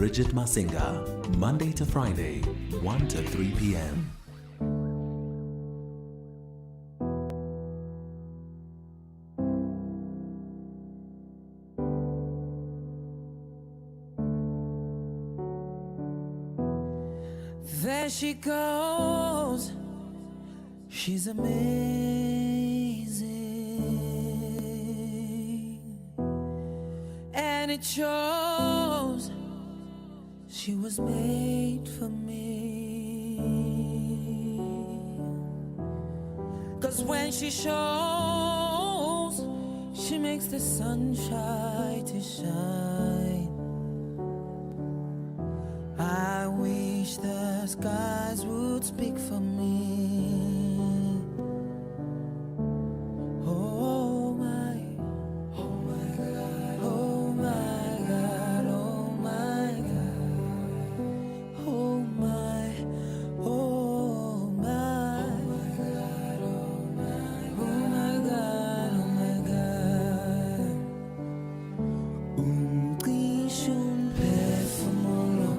Bridget Masinga, Monday to Friday, 1 to 3 p.m. There she goes, she's amazing, and it shows she was made for me. 'Cause when she shows, she makes the sunshine to shine. I wish the skies would speak for me. Oh my, oh my God, oh my God, oh my God, oh my, oh my, oh my God, oh my God, oh my God. Unqisha umphefumulo.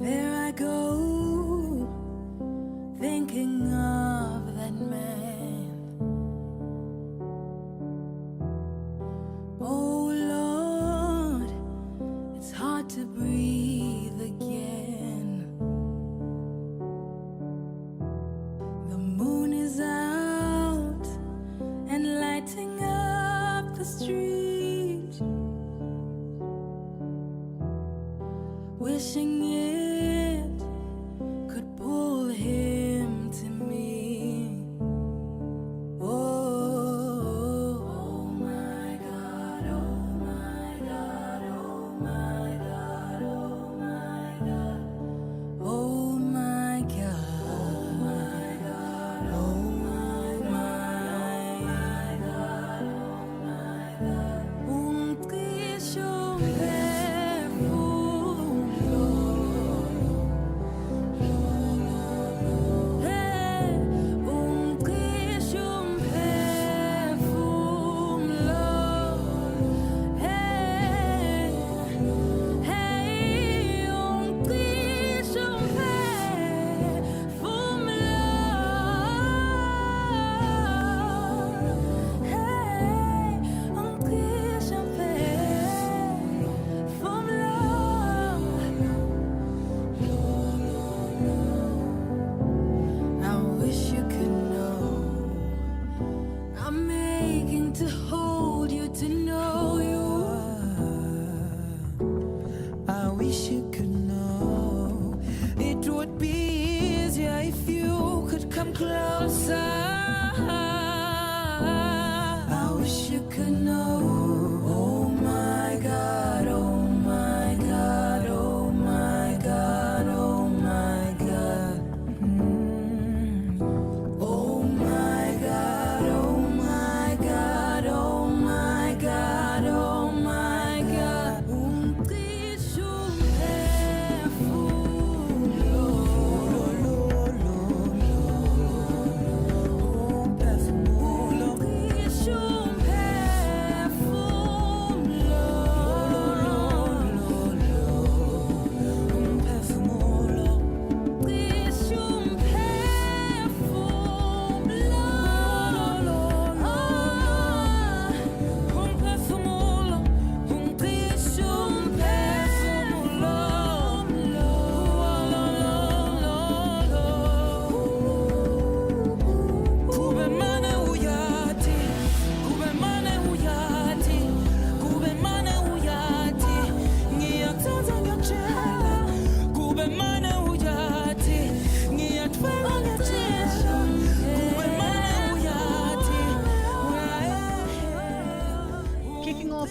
There I go, thinking of that man. Oh Lord, it's hard to breathe again. The moon is out and lighting up the street, wishing it could pull him to me. Oh my God, oh my God, oh my God, oh my God, oh my God, oh my God, oh my God, oh my God. Un trisho perfume.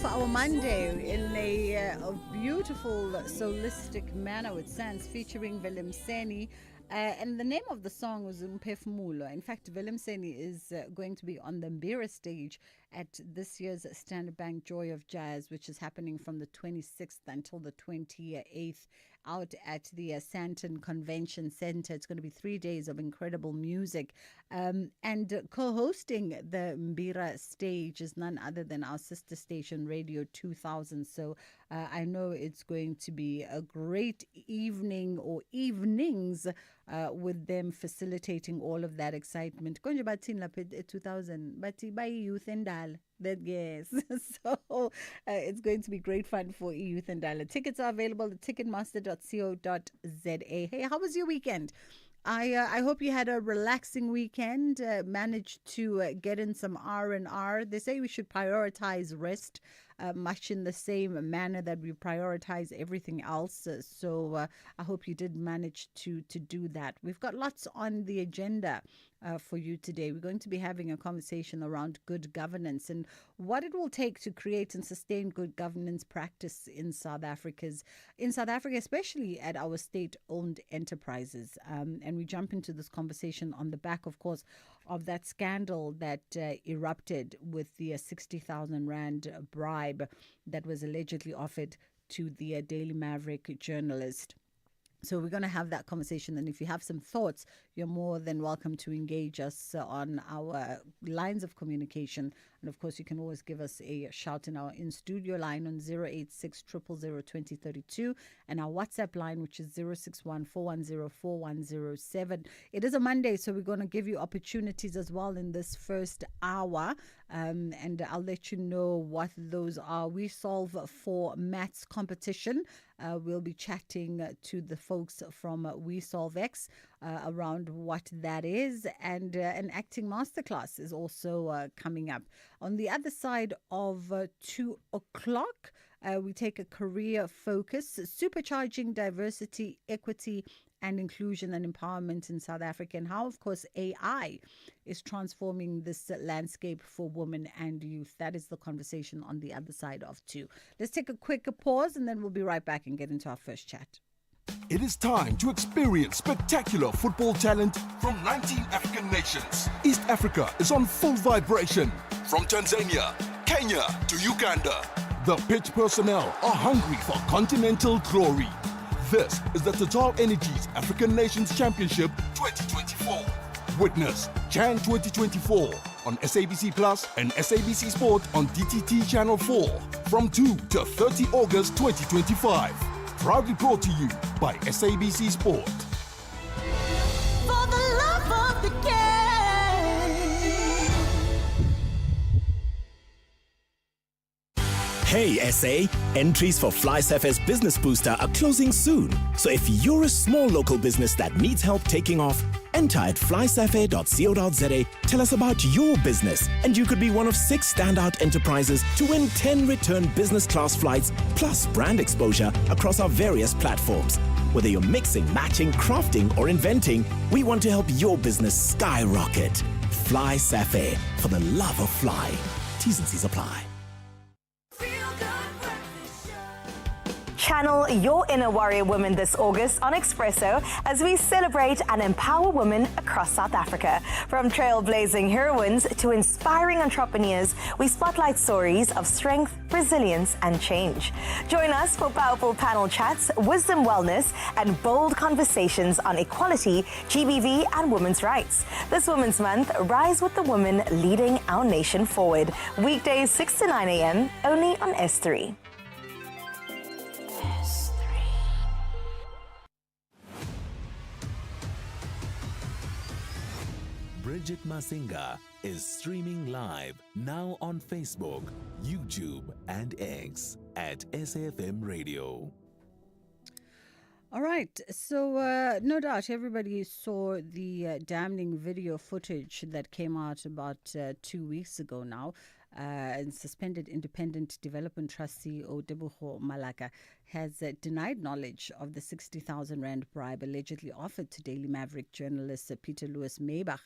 off our Monday in a beautiful, solistic manner with Sans featuring Willem Seni. And the name of the song was Umphefumulo. In fact, Willem Seni is going to be on the Mbira stage at this year's Standard Bank Joy of Jazz, which is happening from the 26th until the 28th out at the Sandton Convention Center. It's going to be 3 days of incredible music. And co-hosting the Mbira stage is none other than our sister station, Radio 2000. So I know it's going to be a great evening or evenings with them facilitating all of that excitement. Konje bathini lapha 2000 bathi bayi youth endala. That yes, so it's going to be great fun for youth and Dala. Tickets are available at ticketmaster.co.za. Hey, how was your weekend? I hope you had a relaxing weekend. Managed to get in some R&R. They say we should prioritize rest, much in the same manner that we prioritize everything else. So I hope you did manage to do that. We've got lots on the agenda for you today. We're going to be having a conversation around good governance and what it will take to create and sustain good governance practice in South Africa, especially at our state-owned enterprises. And we jump into this conversation on the back, of course, of that scandal that erupted with the 60,000 Rand bribe that was allegedly offered to the Daily Maverick journalist. So we're going to have that conversation. And if you have some thoughts, you're more than welcome to engage us on our lines of communication. And of course, you can always give us a shout in our in-studio line on 086 000 2032 and our WhatsApp line, which is 061 410 4107. It is a Monday, so we're going to give you opportunities as well in this first hour. And I'll let you know what those are. We solve for maths competition. We'll be chatting to the folks from We Solve X around what that is, and an acting masterclass is also coming up. On the other side of 2 o'clock, we take a career focus, supercharging diversity, equity, and inclusion and empowerment in South Africa, and how, of course, AI is transforming this landscape for women and youth. That is the conversation on the other side of 2. Let's take a quick pause, and then we'll be right back and get into our first chat. It is time to experience spectacular football talent from 19 African nations. East Africa is on full vibration. From Tanzania, Kenya to Uganda, the pitch personnel are hungry for continental glory. This is the Total Energies African Nations Championship 2024. Witness Chan 2024 on SABC Plus and SABC Sport on DTT Channel 4 from 2 to 30 August 2025. Proudly brought to you by SABC Sport. For the love of the game. Hey SA, entries for FlySafe's Business Booster are closing soon. So if you're a small local business that needs help taking off, enter at flysafe.co.za, tell us about your business, and you could be one of 6 standout enterprises to win 10 return business class flights plus brand exposure across our various platforms. Whether you're mixing, matching, crafting, or inventing, we want to help your business skyrocket. FlySafe, for the love of fly. T's and C's apply. Channel your inner warrior women this August on Expresso as we celebrate and empower women across South Africa. From trailblazing heroines to inspiring entrepreneurs, we spotlight stories of strength, resilience, and change. Join us for powerful panel chats, wisdom wellness, and bold conversations on equality, GBV, and women's rights. This Women's Month, rise with the women leading our nation forward. Weekdays 6 to 9 a.m. only on S3. Bridget Masinga is streaming live now on Facebook, YouTube, and X at SAFM Radio. All right, so no doubt everybody saw the damning video footage that came out about 2 weeks ago now. And suspended Independent Development Trustee Odebuho Malaka has denied knowledge of the 60,000 Rand bribe allegedly offered to Daily Maverick journalist Peter Louis Maybach.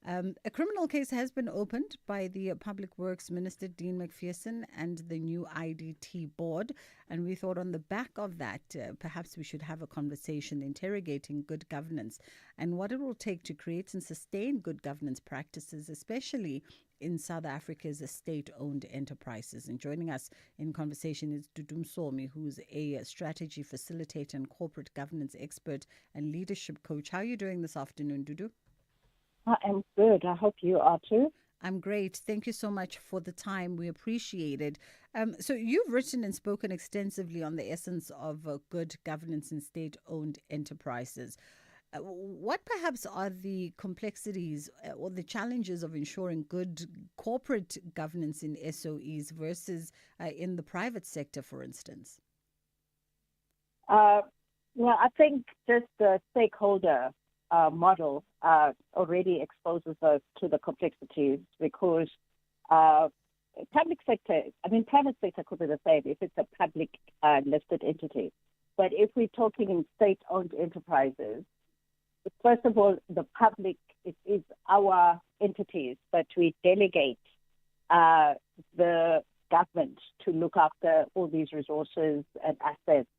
A criminal case has been opened by the Public Works Minister, Dean McPherson, and the new IDT board. And we thought on the back of that, perhaps we should have a conversation interrogating good governance and what it will take to create and sustain good governance practices, especially in South Africa's state-owned enterprises. And joining us in conversation is Dudu Msomi, who's a strategy facilitator and corporate governance expert and leadership coach. How are you doing this afternoon, Dudu? I am good. I hope you are too. I'm great. Thank you so much for the time. We appreciate it. So you've written and spoken extensively on the essence of good governance in state-owned enterprises. What perhaps are the complexities or the challenges of ensuring good corporate governance in SOEs versus in the private sector, for instance? Well, I think just the stakeholder model already exposes us to the complexities because private sector could be the same if it's a public listed entity. But if we're talking in state-owned enterprises, first of all, the public is our entities, but we delegate the government to look after all these resources and assets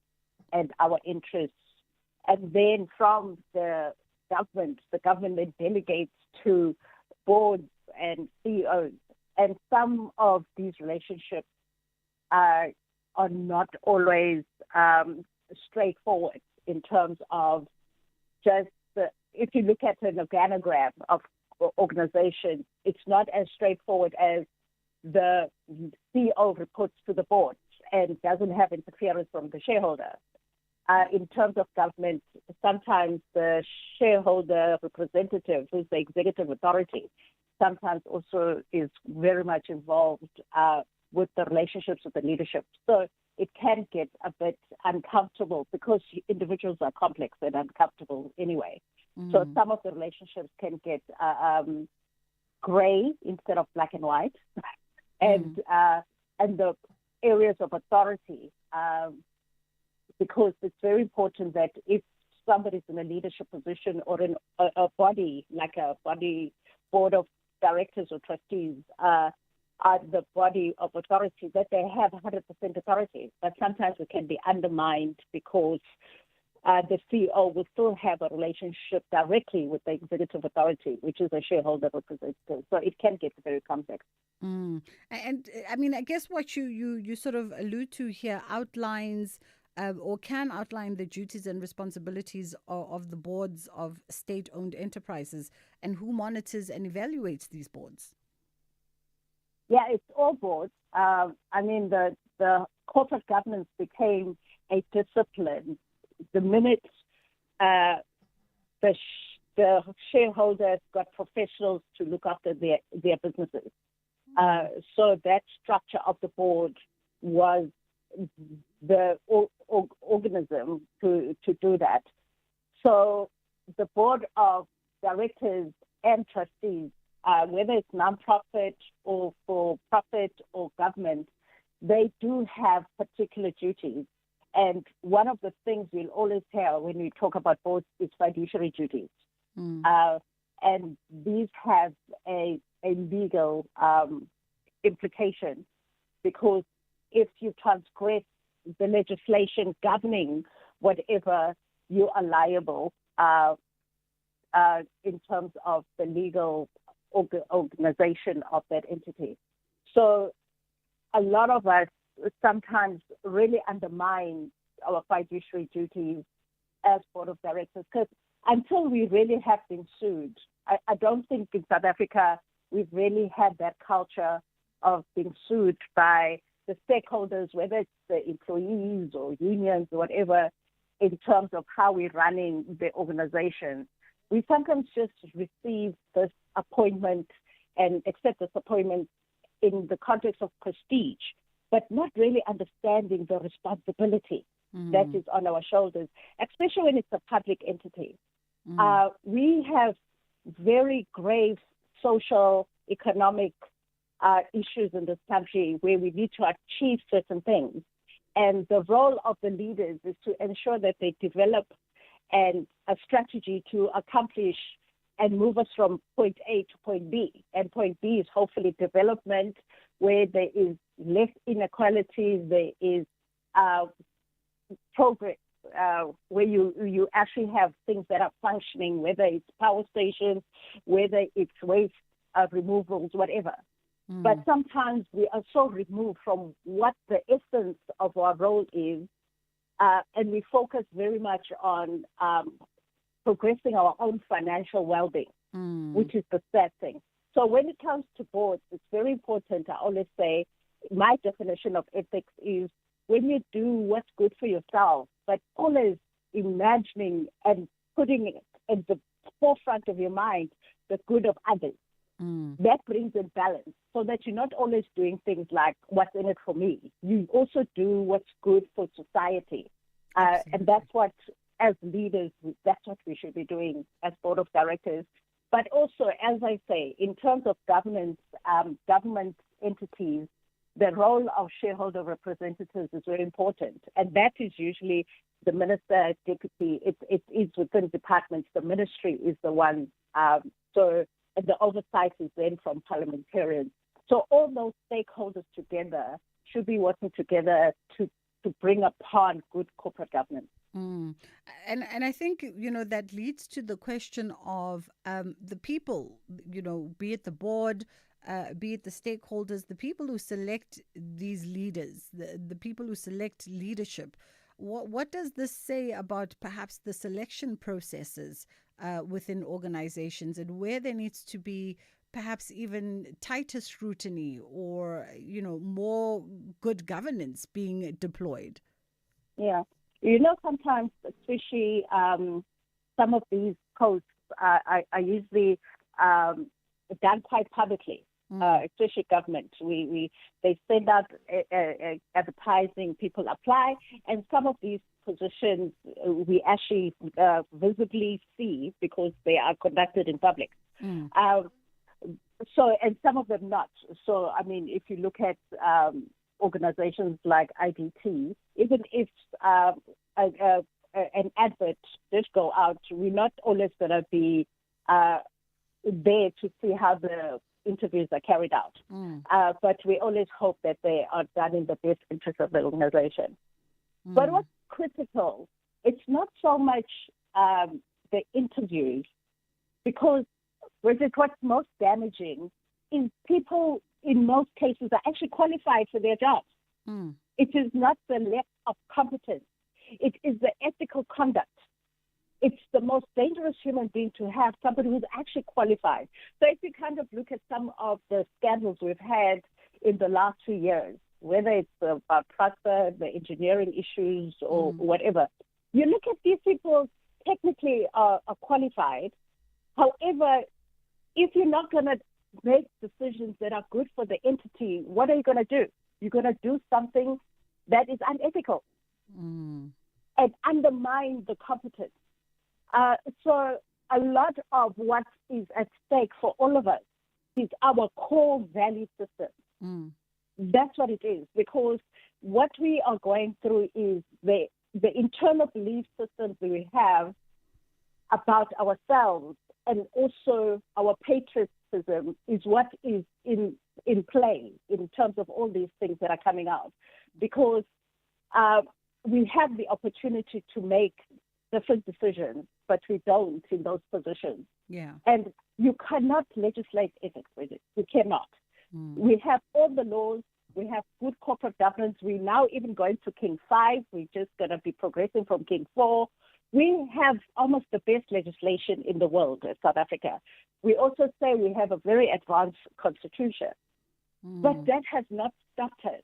and our interests. And then from the government then delegates to boards and CEOs. And some of these relationships are not always straightforward in terms of just if you look at an organogram of organizations, it's not as straightforward as the CEO reports to the board and doesn't have interference from the shareholder. In terms of government, sometimes the shareholder representative, who's the executive authority, sometimes also is very much involved with the relationships with the leadership. So it can get a bit uncomfortable because individuals are complex and uncomfortable anyway. Mm-hmm. So some of the relationships can get gray instead of black and white. And the areas of authority, because it's very important that if somebody's in a leadership position or in a body, like a body board of directors or trustees, are the body of authority, that they have 100% authority. But sometimes it can be undermined because the CEO will still have a relationship directly with the executive authority, which is a shareholder representative. So it can get very complex. And I mean, I guess what you sort of allude to here outlines or can outline the duties and responsibilities of the boards of state-owned enterprises and who monitors and evaluates these boards. Yeah, it's all boards. The corporate governance became a discipline the minute the shareholders got professionals to look after their businesses. So that structure of the board was the organism to do that. So the board of directors and trustees, whether it's non-profit or for profit or government, they do have particular duties. And one of the things we'll always hear when we talk about boards is fiduciary duties. And these have a legal implication, because if you transgress the legislation governing whatever, you are liable in terms of the legal organization of that entity. So a lot of us sometimes really undermine our fiduciary duties as board of directors, because until we really have been sued, I don't think in South Africa we've really had that culture of being sued by the stakeholders, whether it's the employees or unions or whatever, in terms of how we're running the organization. We sometimes just receive this appointment and accept this appointment in the context of prestige, but not really understanding the responsibility that is on our shoulders, especially when it's a public entity. We have very grave social, economic issues in this country where we need to achieve certain things. And the role of the leaders is to ensure that they develop a strategy to accomplish and move us from point A to point B. And point B is hopefully development, where there is less inequalities, there is progress, where you actually have things that are functioning, whether it's power stations, whether it's waste removals, whatever. But sometimes we are so removed from what the essence of our role is, and we focus very much on progressing our own financial well-being, which is the sad thing. So when it comes to boards, it's very important. I always say my definition of ethics is when you do what's good for yourself, but always imagining and putting it at the forefront of your mind the good of others. That brings in balance, so that you're not always doing things like what's in it for me. You also do what's good for society. And that's what, as leaders, that's what we should be doing as board of directors. But also, as I say, in terms of governance, government entities, the role of shareholder representatives is very important. And that is usually the minister, deputy, it is within departments. The ministry is the one. And the oversight is then from parliamentarians. So all those stakeholders together should be working together to bring upon good corporate governance. And I think, that leads to the question of the people, be it the board, be it the stakeholders, the people who select these leaders, the people who select leadership. What does this say about perhaps the selection processes within organizations, and where there needs to be perhaps even tighter scrutiny or, more good governance being deployed? Yeah. Sometimes, especially some of these posts are usually done quite publicly, especially government. They send out advertising, people apply, and some of these positions we actually visibly see because they are conducted in public. So, and some of them not. So, I mean, if you look at organizations like IDT, even if an advert did go out, we're not always going to be there to see how the interviews are carried out. But we always hope that they are done in the best interest of the organization. But what's critical, it's not so much the interviews, because what's most damaging is people in most cases are actually qualified for their jobs. It is not the lack of competence. It is the ethical conduct. It's the most dangerous human being to have, somebody who's actually qualified. So if you kind of look at some of the scandals we've had in the last 2 years, whether it's about Prosper, the engineering issues or whatever, you look at these people technically are qualified. However, if you're not going to make decisions that are good for the entity, what are you going to do? You're going to do something that is unethical and undermine the competence. So a lot of what is at stake for all of us is our core value system. That's what it is, because what we are going through is the internal belief systems that we have about ourselves, and also our patriotism is what is in play in terms of all these things that are coming out, because we have the opportunity to make different decisions, but we don't in those positions. Yeah. And you cannot legislate ethics with it. You cannot. We have all the laws. We have good corporate governance. We're now even going to King 5. We're just going to be progressing from King 4. We have almost the best legislation in the world in South Africa. We also say we have a very advanced constitution. But that has not stopped us.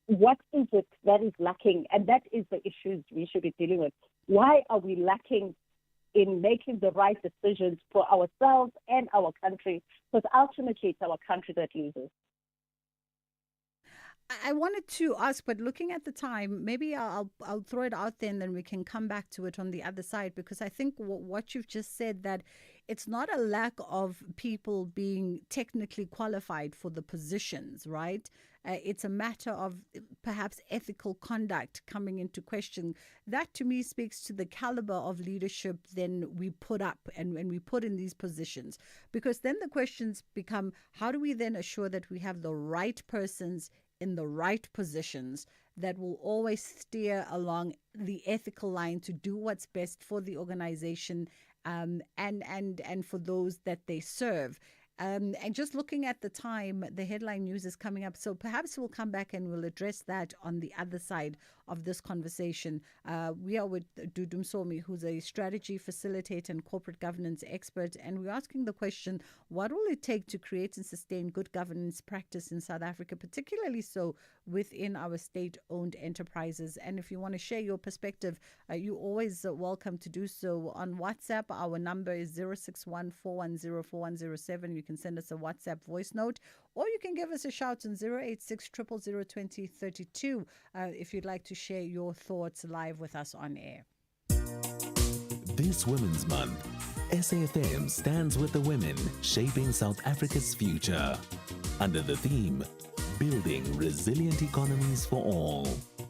What is it that is lacking? And that is the issues we should be dealing with. Why are we lacking in making the right decisions for ourselves and our country? Because ultimately it's our country that loses. I wanted to ask, but looking at the time, maybe I'll throw it out there and then we can come back to it on the other side, because I think what you've just said, that it's not a lack of people being technically qualified for the positions, right? It's a matter of perhaps ethical conduct coming into question. That to me speaks to the caliber of leadership then we put up and when we put in these positions. Because then the questions become, how do we then assure that we have the right persons in the right positions that will always steer along the ethical line to do what's best for the organization and for those that they serve. And just looking at the time, the headline news is coming up. So perhaps we'll come back and we'll address that on the other side of this conversation. We are with Dudum Somi, who's a strategy facilitator and corporate governance expert. And we're asking the question, what will it take to create and sustain good governance practice in South Africa, particularly so within our state-owned enterprises? And if you want to share your perspective, you're always welcome to do so on WhatsApp. Our number is 061-410-4107. You can send us a WhatsApp voice note, or you can give us a shout on 086 000 2032 if you'd like to share your thoughts live with us on air. This Women's Month, SAFM stands with the women shaping South Africa's future. Under the theme, Building Resilient Economies for All,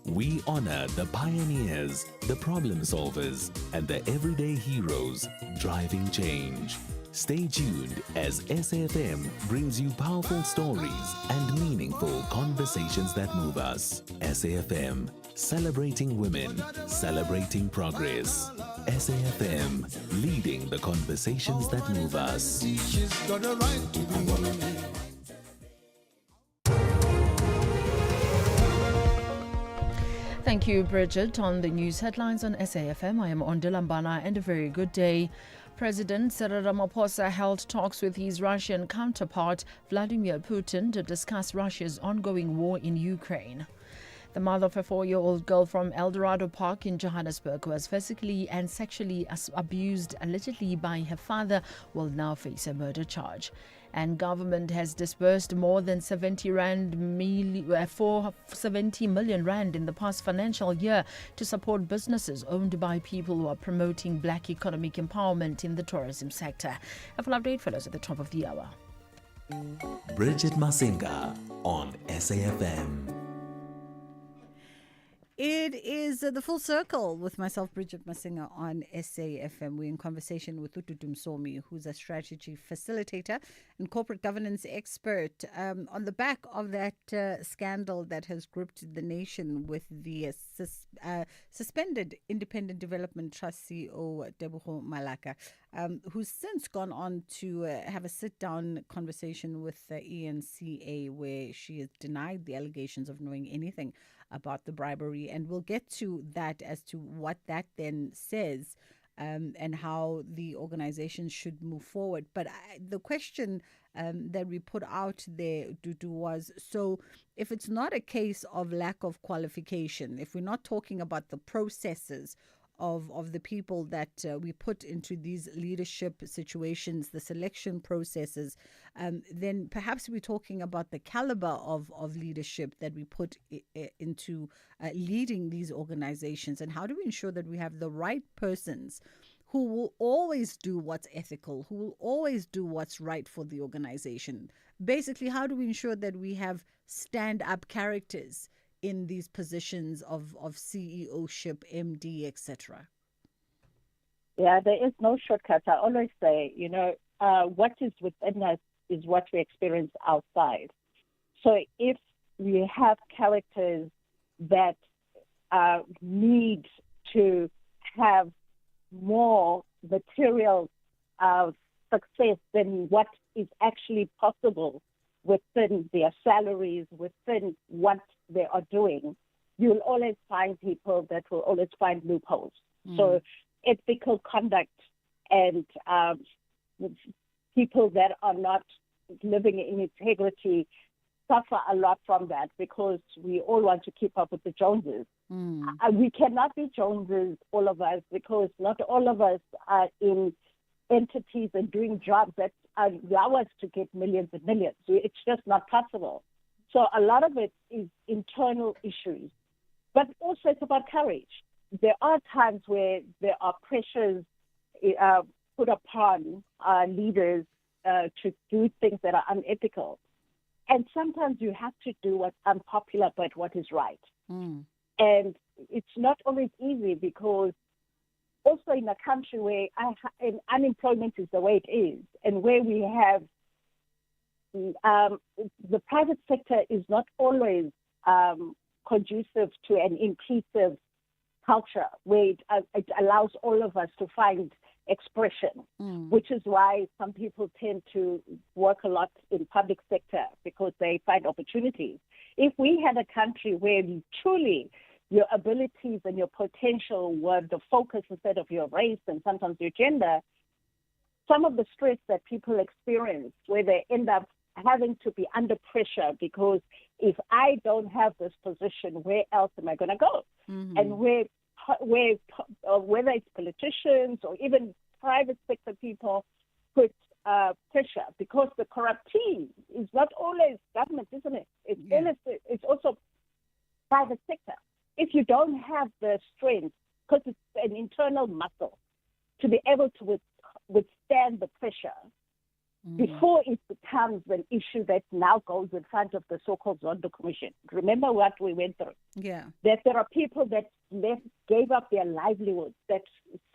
we honor the pioneers, the problem solvers, and the everyday heroes driving change. Stay tuned as SAFM brings you powerful stories and meaningful conversations that move us. SAFM, celebrating women, celebrating progress. SAFM, leading the conversations that move us. Thank you, Bridget. On the news headlines on SAFM, I am Ondilambana, and a very good day. President Cyril Ramaphosa held talks with his Russian counterpart Vladimir Putin to discuss Russia's ongoing war in Ukraine. The mother of a 4-year-old girl from Eldorado Park in Johannesburg was physically and sexually abused allegedly by her father will now face a murder charge. And government has disbursed more than 70 million rand in the past financial year to support businesses owned by people who are promoting black economic empowerment in the tourism sector. A full update follows at the top of the hour. Bridget Masinga on SAFM. It is the Full Circle with myself, Bridget Masinga, on SAFM. We're in conversation with Dudum Somi, who's a strategy facilitator and corporate governance expert. On the back of that scandal that has gripped the nation with the suspended Independent Development Trust CEO, Tebogo Malaka, who's since gone on to have a sit-down conversation with the ENCA, where she has denied the allegations of knowing anything about the bribery, and we'll get to that as to what that then says and how the organization should move forward. But the question that we put out there, Dudu, was, so if it's not a case of lack of qualification, if we're not talking about the processes of the people that we put into these leadership situations, the selection processes, then perhaps we're talking about the caliber of leadership that we put into leading these organizations. And how do we ensure that we have the right persons who will always do what's ethical, who will always do what's right for the organization? Basically, how do we ensure that we have stand-up characters in these positions of CEO-ship, MD, etc.? Yeah, there is no shortcut. I always say, what is within us is what we experience outside. So if we have characters that need to have more material success than what is actually possible within their salaries, within what they are doing, you'll always find people that will always find loopholes. So ethical conduct and people that are not living in integrity suffer a lot from that, because we all want to keep up with the Joneses. We cannot be Joneses, all of us, because not all of us are in entities and doing jobs that allow us to get millions and millions. It's just not possible. So a lot of it is internal issues, but also it's about courage. There are times where there are pressures put upon leaders to do things that are unethical. And sometimes you have to do what's unpopular, but what is right. And it's not always easy, because also in a country where unemployment is the way it is, and where we have the private sector is not always conducive to an inclusive culture where it allows all of us to find expression, which is why some people tend to work a lot in public sector, because they find opportunities. If we had a country where truly your abilities and your potential were the focus instead of your race and sometimes your gender, some of the stress that people experience, where they end up having to be under pressure because if I don't have this position, where else am I going to go? And where whether it's politicians or even private sector people put pressure, because the corruptee is not always government, isn't it? It's also private sector. If you don't have the strength, because it's an internal muscle, to be able to withstand the pressure before it becomes an issue that now goes in front of the so-called Zondo Commission. Remember what we went through? Yeah. That there are people that gave up their livelihoods, that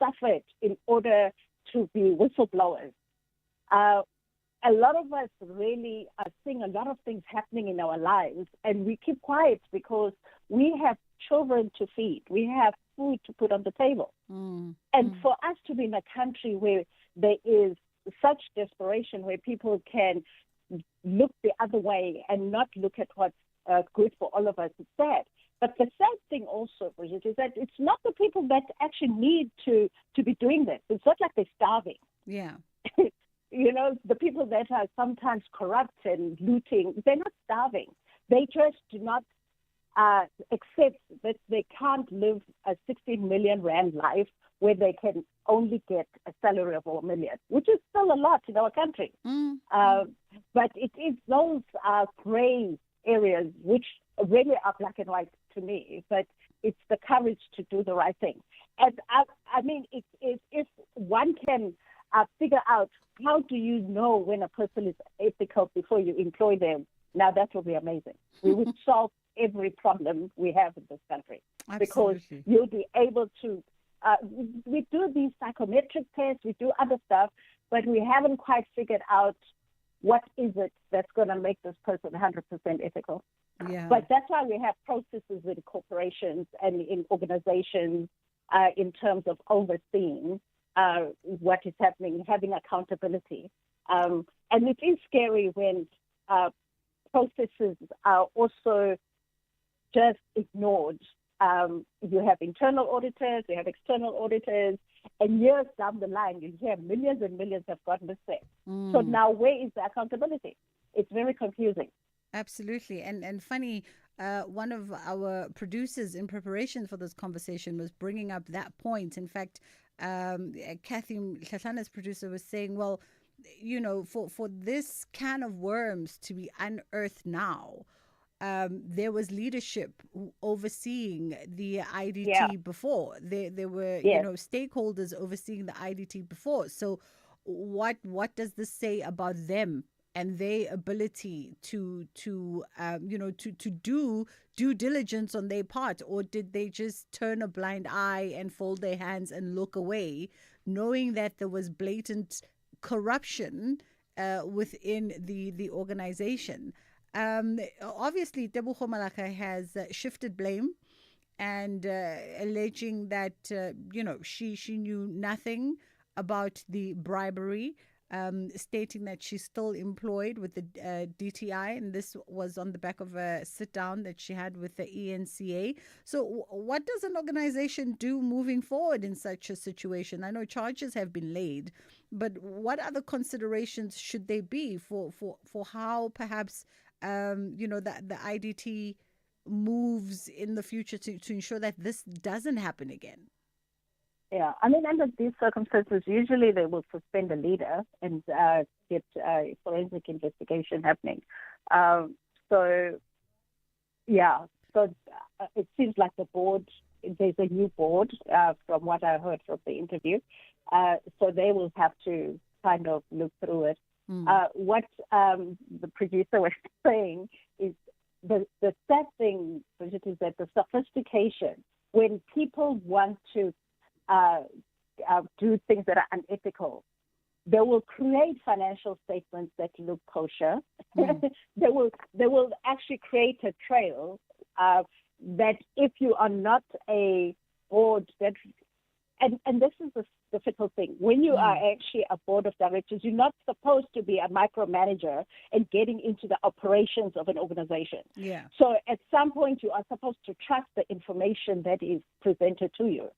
suffered in order to be whistleblowers. A lot of us really are seeing a lot of things happening in our lives, and we keep quiet because we have children to feed. We have food to put on the table. And for us to be in a country where there is such desperation, where people can look the other way and not look at what's good for all of us, it's sad. But the sad thing also, Bridget, is that it's not the people that actually need to be doing this. It's not like they're starving. Yeah. You know, the people that are sometimes corrupt and looting, they're not starving. They just do not accept that they can't live a 16 million rand life where they can only get a salary of 4 million, which is still a lot in our country. But it is those gray areas which really are black and white to me, but it's the courage to do the right thing. And I mean, if one can figure out how do you know when a person is ethical before you employ them, now that will be amazing. We would solve every problem we have in this country. Absolutely. Because you'll be able to, we do these psychometric tests, we do other stuff, but we haven't quite figured out what is it that's going to make this person 100% ethical. Yeah. But that's why we have processes in corporations and in organizations in terms of overseeing what is happening, having accountability. And it is scary when processes are also just ignored. You have internal auditors, you have external auditors, and years down the line, you hear millions and millions have gone missing. So now where is the accountability? It's very confusing. Absolutely. And funny, one of our producers in preparation for this conversation was bringing up that point. In fact, Kathy Hlahlana's producer was saying, well, you know, for this can of worms to be unearthed now, there was leadership overseeing the IDT before. There were, you know, stakeholders overseeing the IDT before. So what does this say about them and their ability to do due diligence on their part? Or did they just turn a blind eye and fold their hands and look away, knowing that there was blatant corruption within the organization? Obviously, Tebogo Malaka has shifted blame and alleging that she knew nothing about the bribery, stating that she's still employed with the DTI, and this was on the back of a sit down that she had with the ENCA. So what does an organization do moving forward in such a situation? I know charges have been laid, but what other considerations should they be for how perhaps that the IDT moves in the future to ensure that this doesn't happen again? Yeah, I mean, under these circumstances, usually they will suspend a leader and get a forensic investigation happening. So it seems like the board, there's a new board from what I heard from the interview. So they will have to kind of look through it. What the producer was saying is the sad thing, Bridget, is that the sophistication, when people want to do things that are unethical, they will create financial statements that look kosher. They will actually create a trail that if you are not a board that, and this is the difficult thing, when you are actually a board of directors, you're not supposed to be a micromanager and getting into the operations of an organization. Yeah. So at some point you are supposed to trust the information that is presented to you.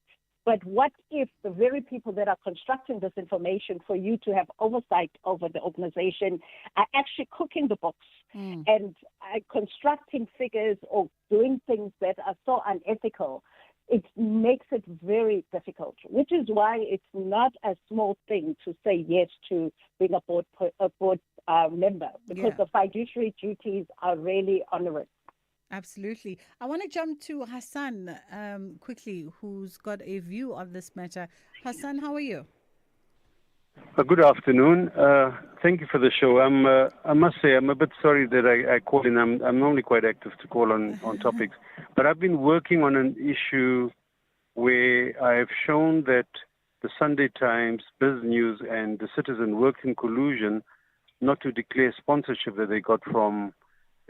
But what if the very people that are constructing this information for you to have oversight over the organization are actually cooking the books and constructing figures or doing things that are so unethical? It makes it very difficult, which is why it's not a small thing to say yes to being a board member, because the fiduciary duties are really onerous. Absolutely. I want to jump to Hassan quickly, who's got a view on this matter. Hassan, how are you? Good afternoon. Thank you for the show. I must say, I'm a bit sorry that I called in. I'm normally quite active to call on topics, but I've been working on an issue where I have shown that the Sunday Times, Biz News, and the Citizen worked in collusion not to declare sponsorship that they got from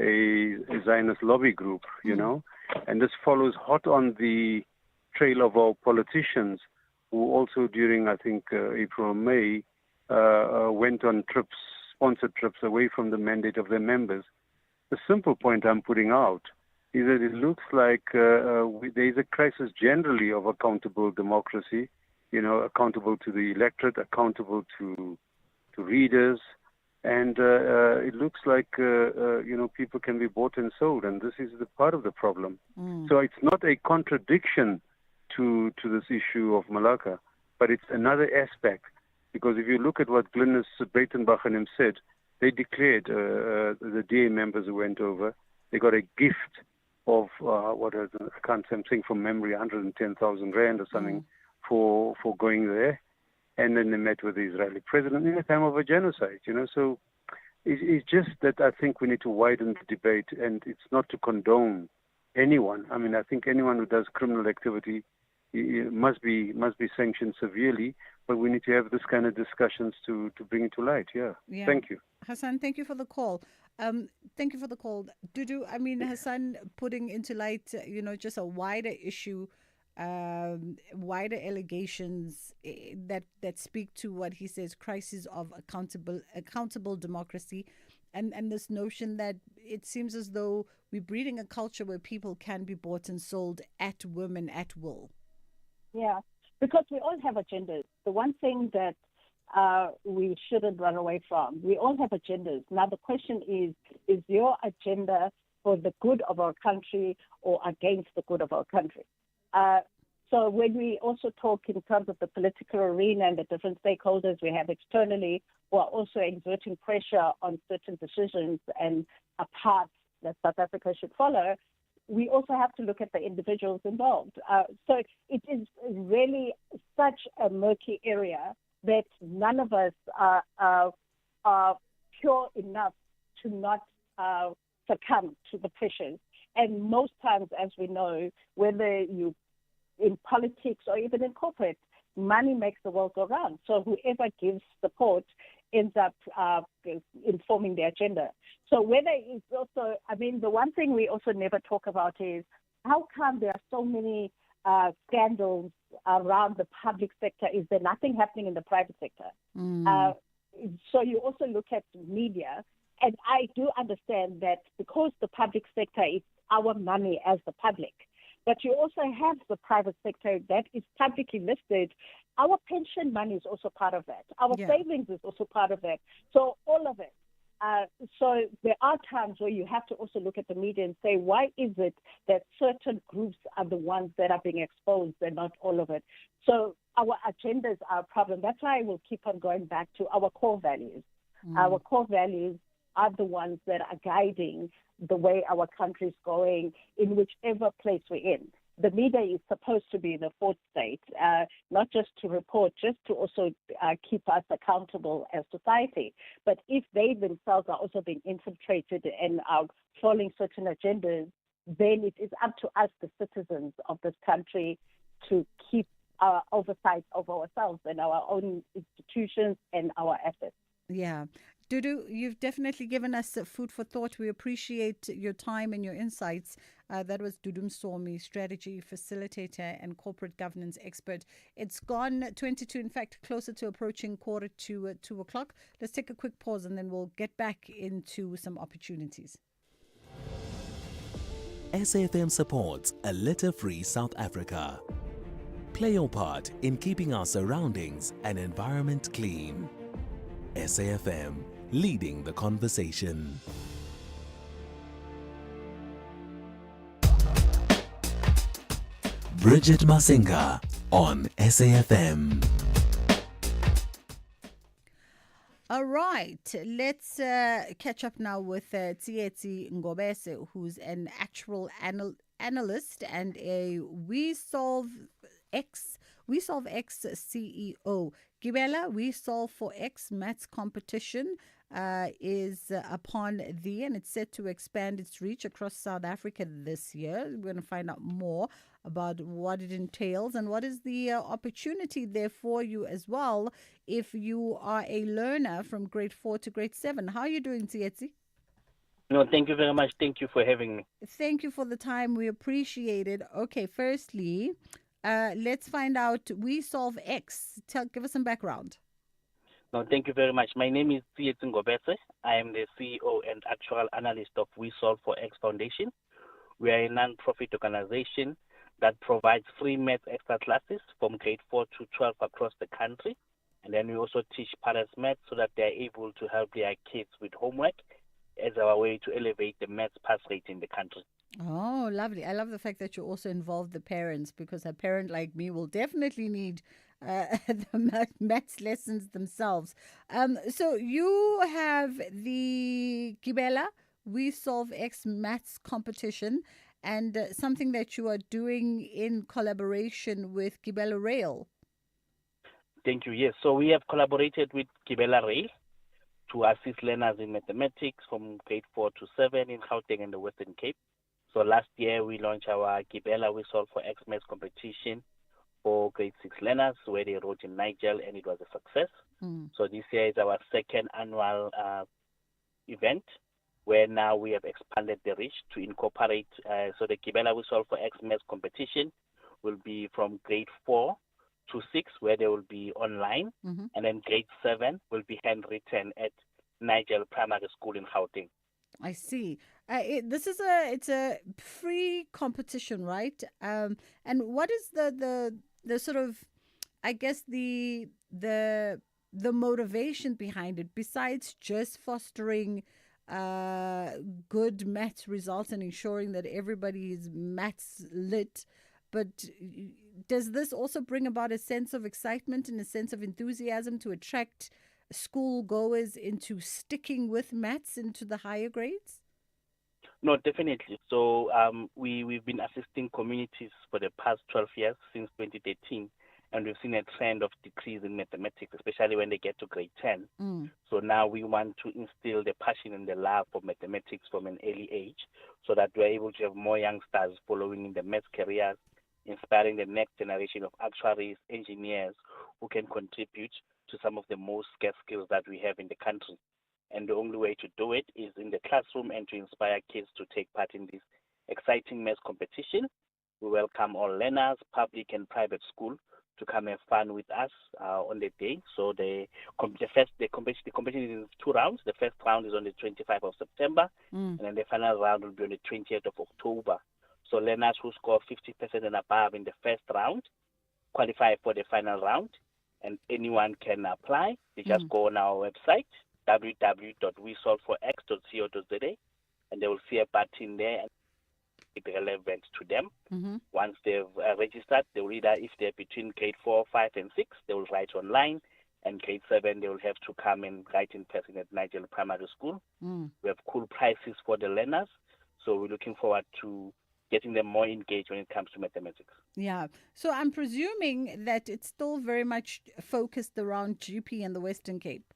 a Zionist lobby group, you know, and this follows hot on the trail of our politicians who also during, I think, April or May, went on trips, sponsored trips away from the mandate of their members. The simple point I'm putting out is that it looks like there is a crisis generally of accountable democracy, you know, accountable to the electorate, accountable to readers, and it looks like, you know, people can be bought and sold, and this is the part of the problem. So it's not a contradiction to this issue of Malacca, but it's another aspect, because if you look at what Glynis Breitenbach said, they declared, the DA members who went over, they got a gift of, I can't say, I'm saying from memory, 110,000 rand or something for going there. And then they met with the Israeli president in a time of a genocide, you know. So it's just that I think we need to widen the debate, and it's not to condone anyone. I mean, I think anyone who does criminal activity must be sanctioned severely, but we need to have this kind of discussions to bring it to light. Yeah. Thank you. Hassan, thank you for the call. Thank you for the call. Dudu, I mean, Hassan putting into light, you know, just a wider issue, wider allegations that speak to what he says, crisis of accountable democracy, and this notion that it seems as though we're breeding a culture where people can be bought and sold at women at will. Yeah, because we all have agendas. The one thing that we shouldn't run away from, we all have agendas. Now the question is your agenda for the good of our country or against the good of our country? So when we also talk in terms of the political arena and the different stakeholders we have externally, who are also exerting pressure on certain decisions and a path that South Africa should follow, we also have to look at the individuals involved. So it is really such a murky area that none of us are pure enough to not succumb to the pressures. And most times, as we know, whether you in politics or even in corporate, money makes the world go round. So whoever gives support ends up informing the agenda. So whether it's also, I mean, the one thing we also never talk about is how come there are so many scandals around the public sector? Is there nothing happening in the private sector? So you also look at media, and I do understand that because the public sector is our money as the public, but you also have the private sector that is publicly listed. Our pension money is also part of that. Our savings is also part of that. So all of it. So there are times where you have to also look at the media and say, why is it that certain groups are the ones that are being exposed and not all of it? So our agendas are a problem. That's why I will keep on going back to our core values. Our core values are the ones that are guiding the way our country is going in whichever place we're in. the media is supposed to be the fourth state, not just to report, just to also keep us accountable as society. But if they themselves are also being infiltrated and are following certain agendas, then it is up to us, the citizens of this country, to keep our oversight of ourselves and our own institutions and our efforts. Yeah. Dudu, you've definitely given us food for thought. We appreciate your time and your insights. That was Dudu Msomi, strategy facilitator and corporate governance expert. It's gone 22, in fact, closer to approaching quarter to 2 o'clock. Let's take a quick pause and then we'll get back into some opportunities. SAFM supports a litter-free South Africa. Play your part in keeping our surroundings and environment clean. SAFM, leading the conversation. Bridget Masinga on SAFM. All right, let's catch up now with Tsietsi Ngobese, who's an actual analyst and a WeSolveX CEO. Gibela, WeSolve4X Maths competition is upon thee, and it's set to expand its reach across South Africa this year. We're going to find out more about what it entails and what is the opportunity there for you as well if you are a learner from grade 4 to grade 7. How are you doing, Tsietsi? No, thank you very much. Thank you for having me. Thank you for the time. We appreciate it. Okay, firstly, let's find out WeSolveX. Give us some background. No, thank you very much. My name is Tsietsi Ngobese. I am the CEO and actual analyst of WeSolve4X Foundation. We are a non-profit organization that provides free math extra classes from grade 4 to 12 across the country. And then we also teach parents math so that they are able to help their kids with homework as our way to elevate the math pass rate in the country. Oh, lovely. I love the fact that you also involve the parents, because a parent like me will definitely need the maths lessons themselves. So you have the Gibela WeSolveX Maths competition, and something that you are doing in collaboration with Gibela Rail. Thank you. Yes, so we have collaborated with Gibela Rail to assist learners in mathematics from grade 4 to 7 in Gauteng and the Western Cape. So last year we launched our Gibela WeSolve4X Maths competition for grade 6 learners, where they wrote in Nigel, and it was a success. So this year is our second annual event, where now we have expanded the reach to incorporate. So the Gibela WeSolve4X Maths competition will be from grade 4 to 6, where they will be online, and then grade 7 will be handwritten at Nigel Primary School in Gauteng. I see. It's a free competition, right? And what is the sort of, I guess, the motivation behind it, besides just fostering good maths results and ensuring that everybody is maths lit? But does this also bring about a sense of excitement and a sense of enthusiasm to attract school goers into sticking with maths into the higher grades? No, definitely. So we've been assisting communities for the past 12 years, since 2013, and we've seen a trend of decrease in mathematics, especially when they get to grade 10. So now we want to instill the passion and the love for mathematics from an early age, so that we're able to have more youngsters following in the math careers, inspiring the next generation of actuaries, engineers who can contribute to some of the most scarce skills that we have in the country. And the only way to do it is in the classroom and to inspire kids to take part in this exciting maths competition. We welcome all learners, public and private school, to come have fun with us on the day. So the competition is in 2 rounds. The first round is on the 25th of September, and then the final round will be on the 20th of October. So learners who score 50% and above in the first round qualify for the final round, and anyone can apply. They just go on our website, www.wesolve4x.co.za, and they will see a button there and it's relevant to them. Once they've registered, they will either, if they're between grade 4, 5, and 6, they will write online, and grade 7, they will have to come and write in person at Nigel Primary School. We have cool prices for the learners, so we're looking forward to getting them more engaged when it comes to mathematics. Yeah. So I'm presuming that it's still very much focused around GP and the Western Cape.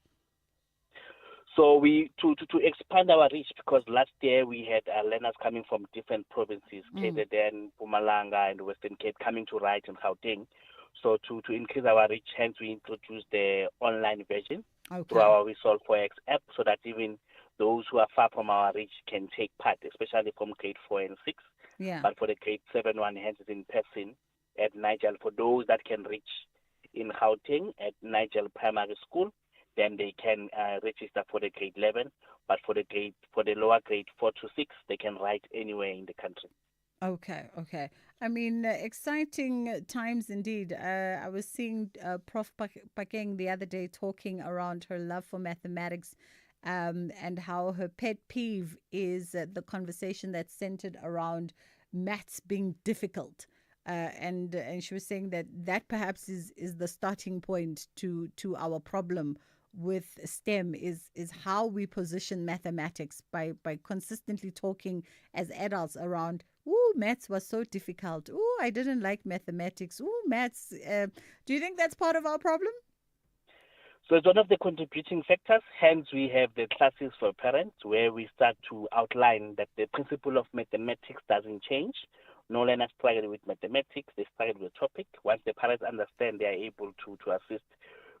So we to expand our reach, because last year we had learners coming from different provinces, KZN, Mpumalanga, and Western Cape, coming to write in Gauteng. So to increase our reach, hence we introduced the online version through our We Solve for X app, so that even those who are far from our reach can take part, especially from grade 4 and 6. Yeah. But for the grade 7 one, hence it's in person at Nigel. For those that can reach in Gauteng at Nigel Primary School, then they can register for the grade 11. But for the lower grade 4 to 6, they can write anywhere in the country. Okay. I mean, exciting times indeed. I was seeing Prof. Pakeng the other day talking around her love for mathematics, and how her pet peeve is the conversation that's centered around maths being difficult. And she was saying that perhaps is the starting point to our problem with STEM is how we position mathematics by consistently talking as adults around, ooh, maths was so difficult. Ooh, I didn't like mathematics. Ooh, maths. Do you think that's part of our problem? So it's one of the contributing factors. Hence, we have the classes for parents, where we start to outline that the principle of mathematics doesn't change. No learners struggle with mathematics. They struggle with the topic. Once the parents understand, they are able to assist.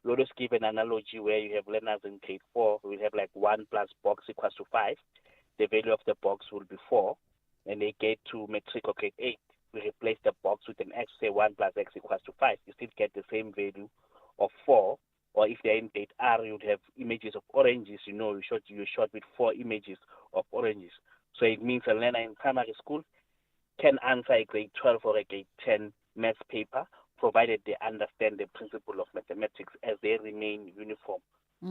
Let us give an analogy where you have learners in grade 4. We have like 1 plus box equals to 5. The value of the box will be 4. And they get to matric or grade 8. We replace the box with an x, say 1 plus x equals to 5. You still get the same value of 4. Or if they're in grade R, you'd have images of oranges. You shot with 4 images of oranges. So it means a learner in primary school can answer a grade 12 or a grade 10 maths paper, provided they understand the principle of mathematics as they remain uniform.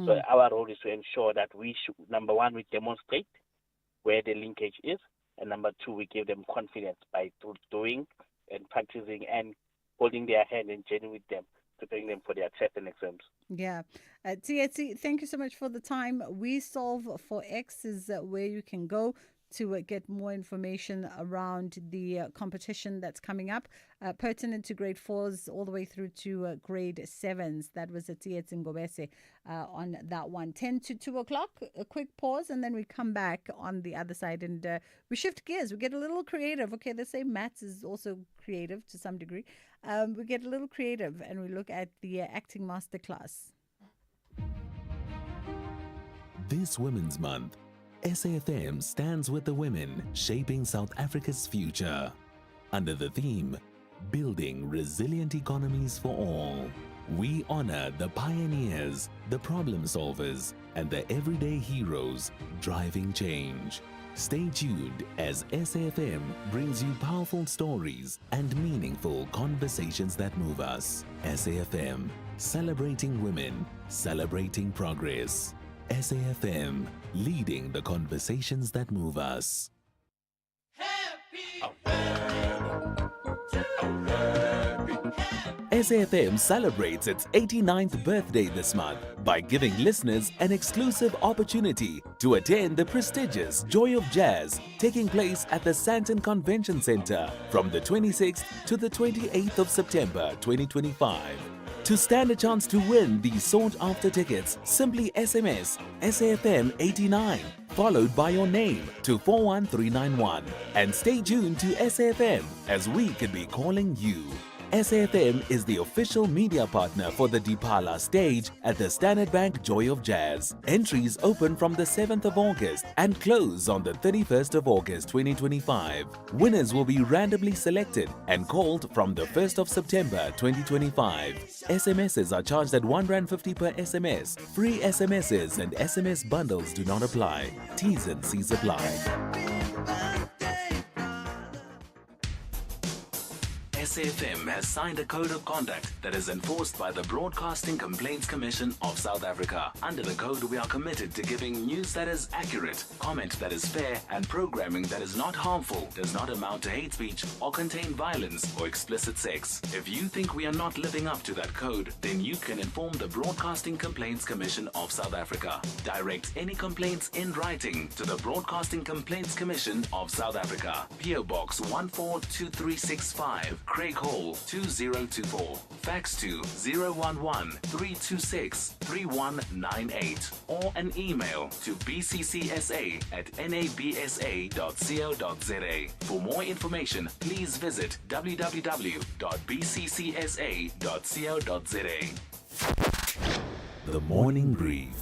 So our role is to ensure that we should, number one, we demonstrate where the linkage is, and number two, we give them confidence by doing and practicing and holding their hand and journeying with them, preparing them for their tests and exams. Yeah. Tsietsi, thank you so much for the time. We Solve for X is where you can go to get more information around the competition that's coming up, pertinent to grade 4s all the way through to grade 7s. That was a Tsietsi Ngobese on that one. 10 to 2 o'clock, a quick pause, and then we come back on the other side and we shift gears. We get a little creative. Okay, they say maths is also creative to some degree. We get a little creative and we look at the acting masterclass. This Women's Month, SAFM stands with the women shaping South Africa's future. Under the theme, Building Resilient Economies for All, we honor the pioneers, the problem solvers, and the everyday heroes driving change. Stay tuned as SAFM brings you powerful stories and meaningful conversations that move us. SAFM, celebrating women, celebrating progress. SAFM, leading the conversations that move us. SAFM celebrates its 89th birthday this month by giving listeners an exclusive opportunity to attend the prestigious Joy of Jazz taking place at the Sandton Convention Centre from the 26th to the 28th of September 2025. To stand a chance to win these sought-after tickets, simply SMS SAFM 89 followed by your name to 41391 and stay tuned to SAFM as we could be calling you. SAFM is the official media partner for the Dipala stage at the Standard Bank Joy of Jazz. Entries open from the 7th of August and close on the 31st of August 2025. Winners will be randomly selected and called from the 1st of September 2025. SMSs are charged at R1.50 per SMS. Free SMSs and SMS bundles do not apply. T's and C's apply. SAFM has signed a code of conduct that is enforced by the Broadcasting Complaints Commission of South Africa. Under the code, we are committed to giving news that is accurate, comment that is fair, and programming that is not harmful, does not amount to hate speech, or contain violence or explicit sex. If you think we are not living up to that code, then you can inform the Broadcasting Complaints Commission of South Africa. Direct any complaints in writing to the Broadcasting Complaints Commission of South Africa. PO Box 142365, Craig Hall 2024. Fax to 011-326-3198 or an email to bccsa@nabsa.co.za. For more information, please visit www.bccsa.co.za. The Morning Brief.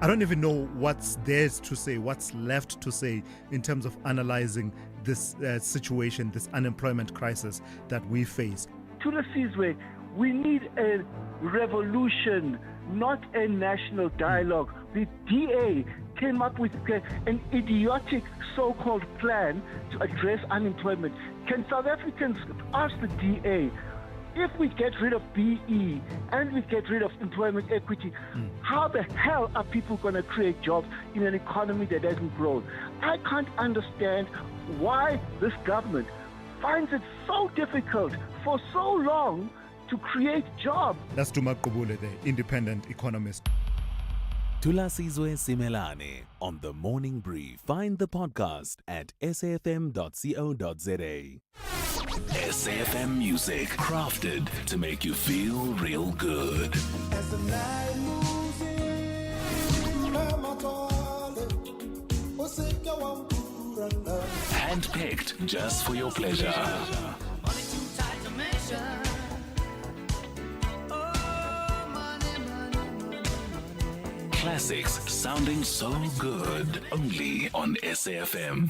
I don't even know what's there to say, what's left to say in terms of analyzing this situation, this unemployment crisis that we face. Tulasizwe, we need a revolution, not a national dialogue. The DA came up with an idiotic so-called plan to address unemployment. Can South Africans ask the DA, if we get rid of BE and we get rid of employment equity, how the hell are people going to create jobs in an economy that hasn't grown? I can't understand why this government finds it so difficult for so long to create jobs. That's Tuma Qubule, the independent economist. Tulasizwe Simelane on The Morning Brief. Find the podcast at safm.co.za. SAFM music, crafted to make you feel real good. Handpicked just for your pleasure. Classics sounding so good, only on SAFM.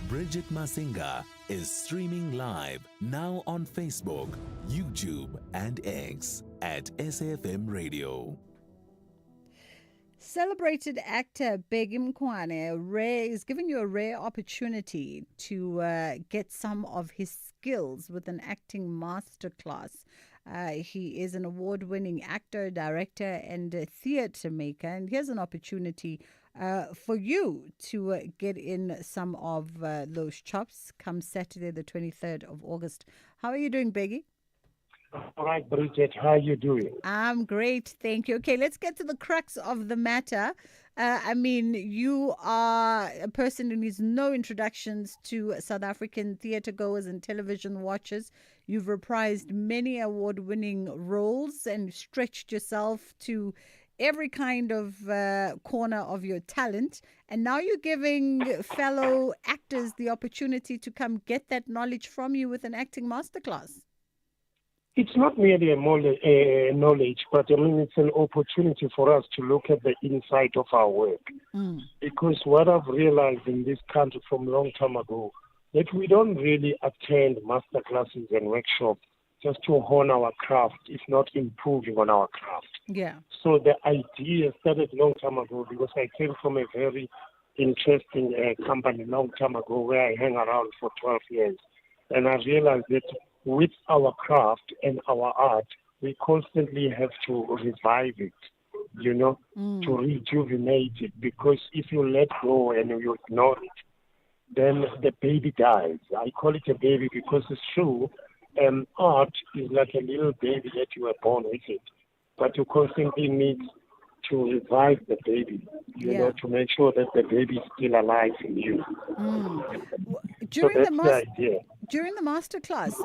Bridget Masinga is streaming live now on Facebook, YouTube, and X at SAFM Radio. Celebrated actor Bheki Mkhwane is giving you a rare opportunity to get some of his skills with an acting masterclass. He is an award-winning actor, director, and theatre maker, and here's an opportunity for you to get in some of those chops come Saturday, the 23rd of August. How are you doing, Bheki? All right, Bridget, how are you doing? I'm great, thank you. Okay, let's get to the crux of the matter. You are a person who needs no introductions to South African theatre goers and television watchers. You've reprised many award-winning roles and stretched yourself to every kind of corner of your talent. And now you're giving fellow actors the opportunity to come get that knowledge from you with an acting masterclass. It's not merely a knowledge, but it's an opportunity for us to look at the inside of our work. Because what I've realized in this country from a long time ago, that we don't really attend master classes and workshops just to hone our craft, if not improving on our craft. Yeah. So the idea started a long time ago because I came from a very interesting company a long time ago where I hang around for 12 years. And I realized that with our craft and our art, we constantly have to revive it, to rejuvenate it. Because if you let go and you ignore it, then the baby dies. I call it a baby because it's true. Art is like a little baby that you were born with it. But you constantly need to revive the baby, to make sure that the baby is still alive in you. During so that's the idea. During the masterclass,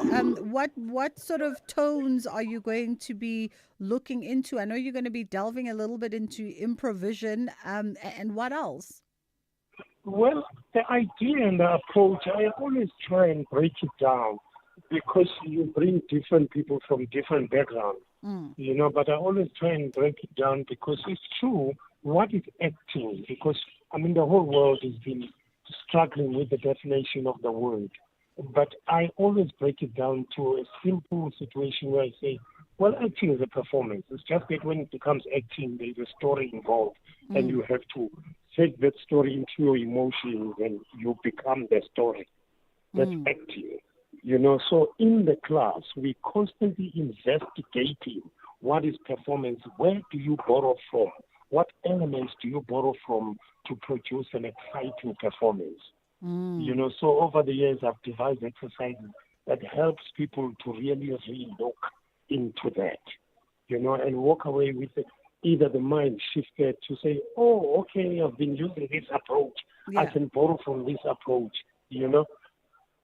what sort of tones are you going to be looking into? I know you're going to be delving a little bit into improvisation, and what else? Well, the idea and the approach, I always try and break it down because you bring different people from different backgrounds, but I always try and break it down because it's true. What is acting? Because, the whole world has been struggling with the definition of the word. But I always break it down to a simple situation where I say, well, acting is a performance. It's just that when it becomes acting, there's a story involved, and you have to take that story into your emotions and you become the story. That's acting. So in the class, we constantly investigating what is performance, where do you borrow from, what elements do you borrow from to produce an exciting performance. So over the years, I've devised exercises that helps people to really look into that, and walk away with either the mind shifted to say, oh, okay, I've been using this approach. I can borrow from this approach,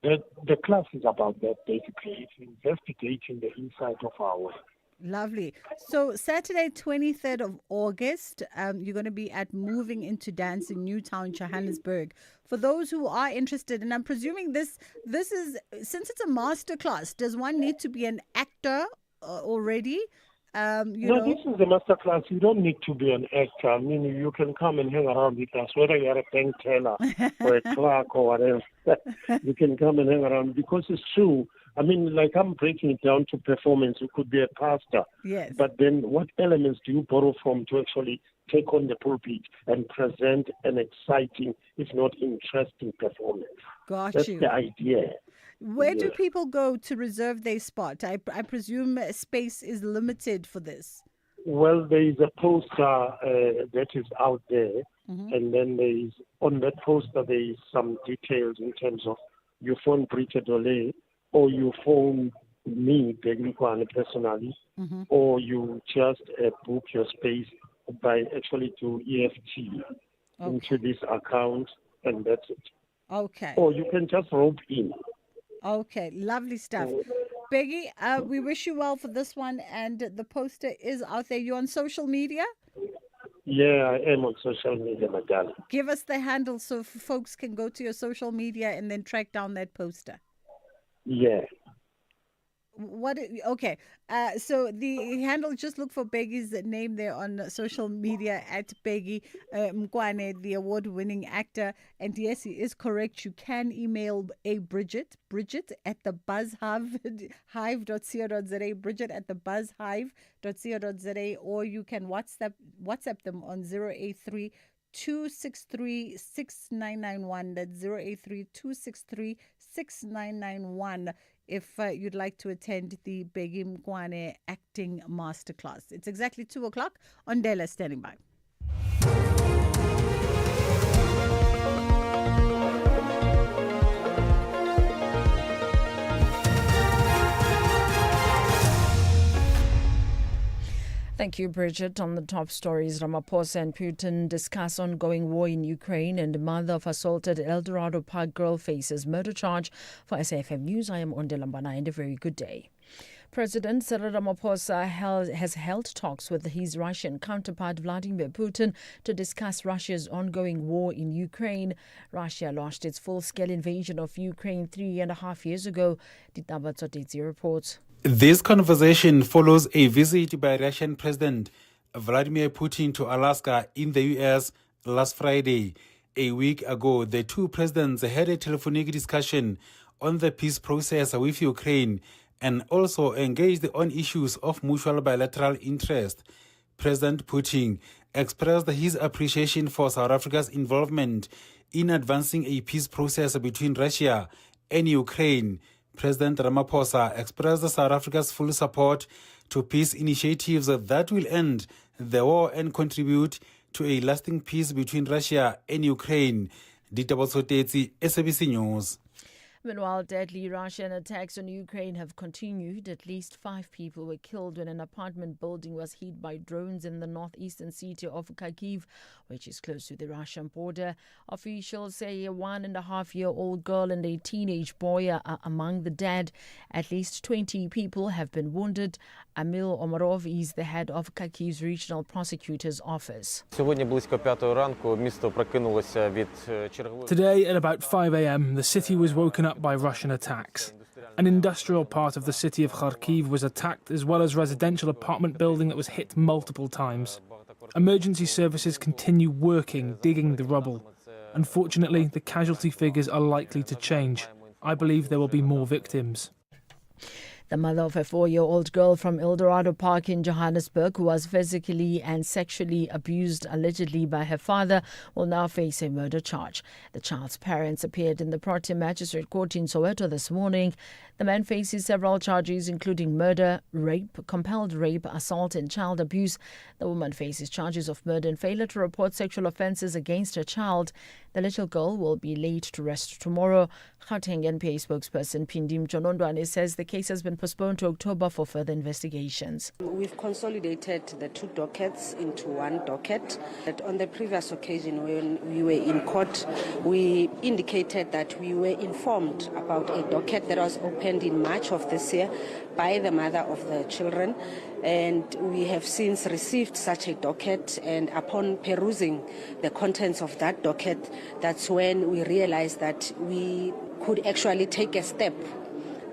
The class is about that, basically. It's investigating the inside of our work. Lovely. So Saturday, 23rd of August, you're going to be at Moving Into Dance in Newtown, Johannesburg. For those who are interested, and I'm presuming this is, since it's a master class, does one need to be an actor already? This is a master class. You don't need to be an actor. I mean, you can come and hang around with us, whether you're a bank teller or a clerk or whatever. You can come and hang around because it's true. I mean, like I'm breaking it down to performance. You could be a pastor. Yes. But then what elements do you borrow from to actually take on the pulpit and present an exciting, if not interesting, performance? That's the idea. Where do people go to reserve their spot? I presume space is limited for this. Well, there is a poster that is out there, and then there is, on that poster, there is some details in terms of you phone Bridget Ole, or you phone me, Begnikwane, personally, or you just book your space by actually to EFT into this account, and that's it. Okay. Or you can just rope in. Okay, lovely stuff. Peggy, we wish you well for this one, and the poster is out there. You're on social media? Yeah, I am on social media, my darling. Give us the handle so folks can go to your social media and then track down that poster. Yeah. Okay, so the handle, just look for Peggy's name there on social media at Peggy Mkwane, the award-winning actor. And yes, he is correct. You can email Bridget at the buzzhive.co.za, Bridget at the buzzhive.co.za, or you can WhatsApp them on 083 263 6991. That's 083 263 6991. If you'd like to attend the Begi Mkwane acting masterclass. It's exactly 2:00 on Dela. Standing by. Thank you, Bridget. On the top stories, Ramaphosa and Putin discuss ongoing war in Ukraine, and the mother of assaulted Eldorado Park girl faces murder charge. For SAFM News, I am Ondelambana, and a very good day. President Cyril Ramaphosa has held talks with his Russian counterpart Vladimir Putin to discuss Russia's ongoing war in Ukraine. Russia launched its full-scale invasion of Ukraine 3.5 years ago. Ditaba Tsotezi reports. This conversation follows a visit by Russian President Vladimir Putin to Alaska in the U.S. last Friday. A week ago, the two presidents had a telephonic discussion on the peace process with Ukraine and also engaged on issues of mutual bilateral interest. President Putin expressed his appreciation for South Africa's involvement in advancing a peace process between Russia and Ukraine. President Ramaphosa expressed South Africa's full support to peace initiatives that will end the war and contribute to a lasting peace between Russia and Ukraine. Ditaba Tsotezi, SABC News. Meanwhile, deadly Russian attacks on Ukraine have continued. At least 5 people were killed when an apartment building was hit by drones in the northeastern city of Kharkiv, which is close to the Russian border. Officials say a 1.5-year-old girl and a teenage boy are among the dead. At least 20 people have been wounded. Emil Omarov is the head of Kharkiv's regional prosecutor's office. Today at about 5 a.m, the city was woken up by Russian attacks. An industrial part of the city of Kharkiv was attacked, as well as a residential apartment building that was hit multiple times. Emergency services continue working, digging the rubble. Unfortunately, the casualty figures are likely to change. I believe there will be more victims. The mother of a 4-year-old girl from Eldorado Park in Johannesburg who was physically and sexually abused allegedly by her father will now face a murder charge. The child's parents appeared in the Protea Magistrate Court in Soweto this morning. The man faces several charges including murder, rape, compelled rape, assault and child abuse. The woman faces charges of murder and failure to report sexual offences against her child. The little girl will be laid to rest tomorrow. Gauteng NPA spokesperson Pindim Jonondwane says the case has been postponed to October for further investigations. We've consolidated the two dockets into one docket. But on the previous occasion when we were in court, we indicated that we were informed about a docket that was opened in March of this year by the mother of the children. And we have since received such a docket, and upon perusing the contents of that docket, that's when we realized that we could actually take a step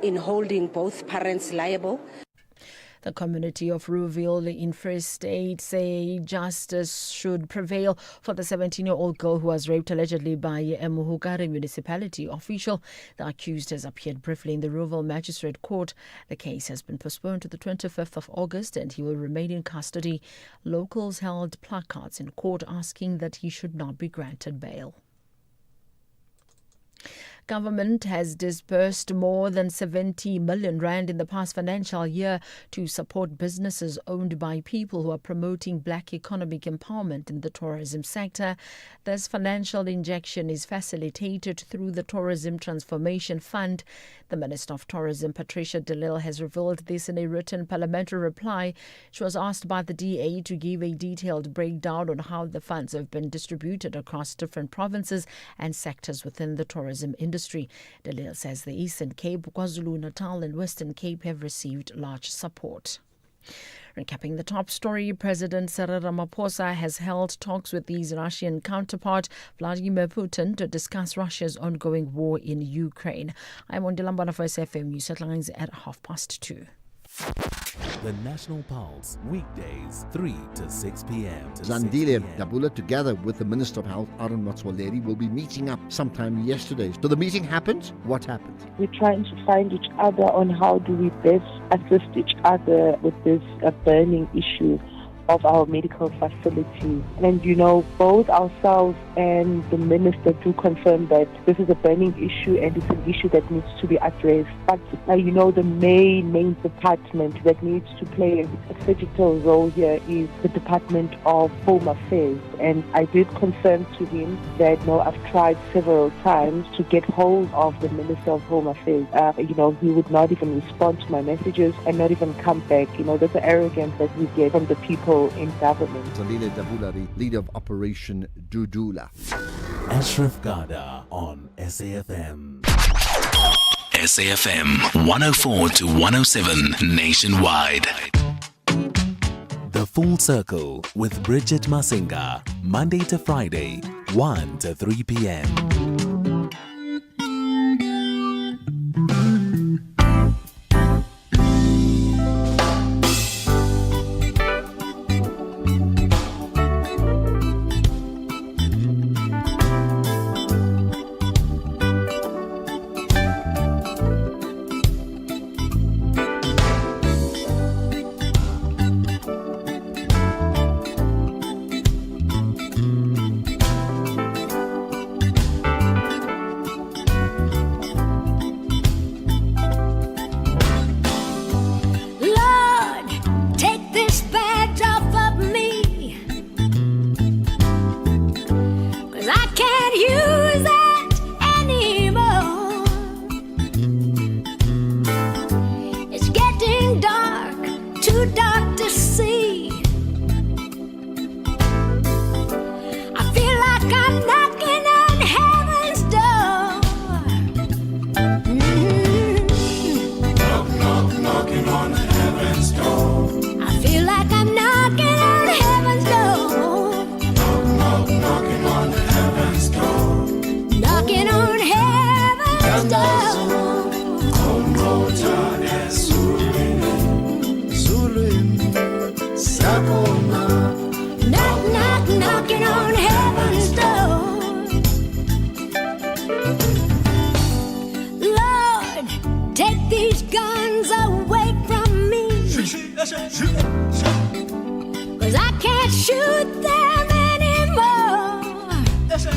in holding both parents liable. The community of Rouville in Free State say justice should prevail for the 17-year-old girl who was raped allegedly by a Muhugari municipality official. The accused has appeared briefly in the Rouville Magistrate Court. The case has been postponed to the 25th of August and he will remain in custody. Locals held placards in court asking that he should not be granted bail. Government has disbursed more than 70 million rand in the past financial year to support businesses owned by people who are promoting black economic empowerment in the tourism sector. This financial injection is facilitated through the Tourism Transformation Fund. The Minister of Tourism, Patricia de Lille, has revealed this in a written parliamentary reply. She was asked by the DA to give a detailed breakdown on how the funds have been distributed across different provinces and sectors within the tourism industry. De Lille says the Eastern Cape, KwaZulu-Natal and Western Cape have received large support. Recapping the top story, President Cyril Ramaphosa has held talks with his Russian counterpart Vladimir Putin to discuss Russia's ongoing war in Ukraine. I'm on Dilambana for SFM News Headlines at 2:30. The National Pulse, weekdays 3 to 6 p.m. Zandile Dabula, together with the Minister of Health, Aaron Matswaleri, will be meeting up sometime yesterday. So the meeting happened. What happened? We're trying to find each other on how do we best assist each other with this burning issue of our medical facilities. And both ourselves and the minister do confirm that this is a burning issue and it's an issue that needs to be addressed. But the main department that needs to play a critical role here is the Department of Home Affairs. And I did confirm to him that I've tried several times to get hold of the Minister of Home Affairs. He would not even respond to my messages and not even come back. That's the arrogance that we get from the people in government. Zandile Dabula, leader of Operation Dudula. Ashraf Gada on SAFM. SAFM 104 to 107 nationwide. The Full Circle with Bridget Masinga, Monday to Friday, 1 to 3 p.m.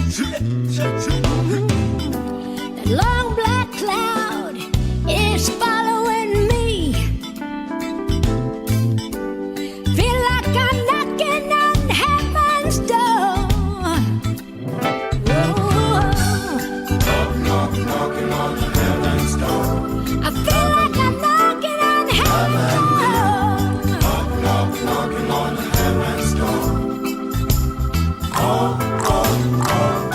That long black cloud is following me. Feel like I'm knocking on heaven's door. Knocking on heaven's door. I feel like I'm knocking on heaven's door. Knocking on heaven's door. Oh, oh, oh.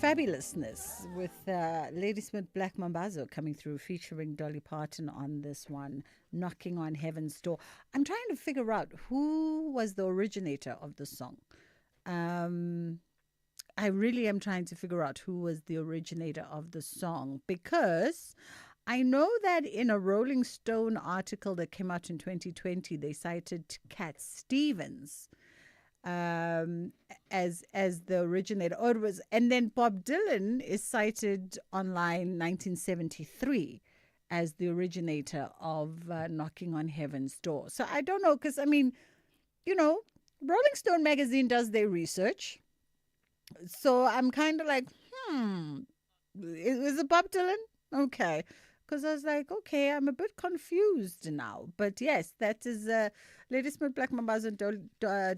Fabulousness with Ladysmith Black Mambazo coming through featuring Dolly Parton on this one, Knocking on Heaven's Door. I'm trying to figure out who was the originator of the song. I really am trying to figure out who was the originator of the song, because I know that in a Rolling Stone article that came out in 2020, they cited Cat Stevens as the originator. Or it was, and then Bob Dylan is cited online 1973 as the originator of Knocking on Heaven's Door. So I don't know, because I mean, you know, Rolling Stone magazine does their research. So I'm kind of like, is it Bob Dylan? Okay. Because I was like, okay, I'm a bit confused now. But yes, that is Ladysmith Black Mambazo and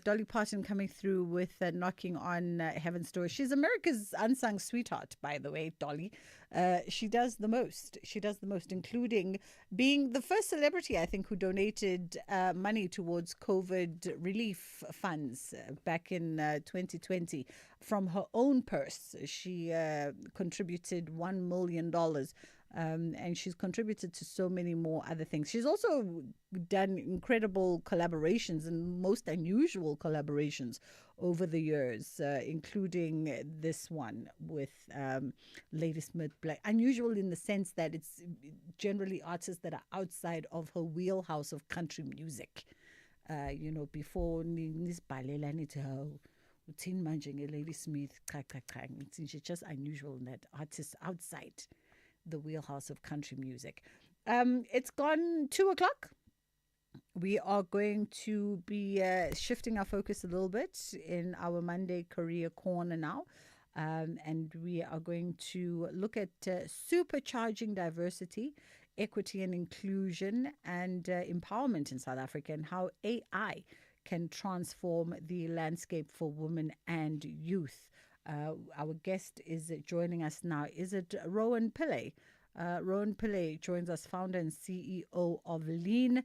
Dolly Parton coming through with Knocking on Heaven's Door. She's America's unsung sweetheart, by the way, Dolly. She does the most. She does the most, including being the first celebrity, I think, who donated money towards COVID relief funds back in 2020 from her own purse. She contributed $1 million And she's contributed to so many more other things. She's also done incredible collaborations and most unusual collaborations over the years, including this one with Ladysmith Black. Unusual in the sense that it's generally artists that are outside of her wheelhouse of country music. Before nisibhalela nithi uthini manje ngeLadysmith cha. She's just unusual in that artists outside the wheelhouse of country music. It's gone 2:00. We are going to be shifting our focus a little bit in our Monday Career Corner now. And we are going to look at supercharging diversity, equity and inclusion, and empowerment in South Africa, and how AI can transform the landscape for women and youth. Our guest is joining us now. Is it Rowan Pillay? Rowan Pillay joins us, founder and CEO of Lean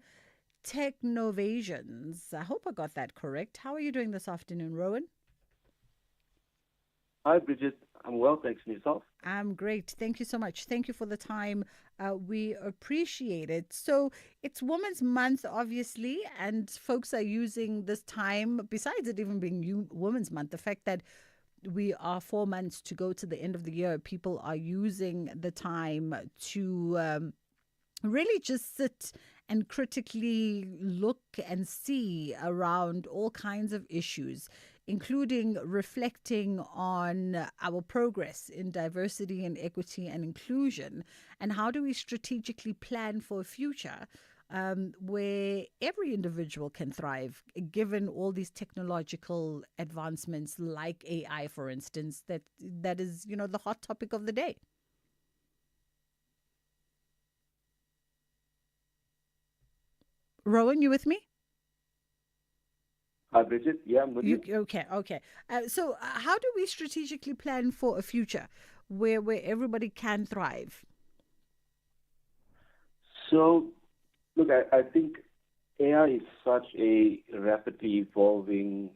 Technovations. I hope I got that correct. How are you doing this afternoon, Rowan? Hi, Bridget. I'm well, thanks. And yourself? I'm great. Thank you so much. Thank you for the time. We appreciate it. So it's Women's Month, obviously, and folks are using this time, besides it even being Women's Month, the fact that we are 4 months to go to the end of the year, people are using the time to really just sit and critically look and see around all kinds of issues, including reflecting on our progress in diversity and equity and inclusion, and how do we strategically plan for a future where every individual can thrive, given all these technological advancements like AI, for instance, that is, the hot topic of the day. Rowan, you with me? Hi, Bridget. Yeah, I'm with you. Okay. So how do we strategically plan for a future where everybody can thrive? So, look, I think AI is such a rapidly evolving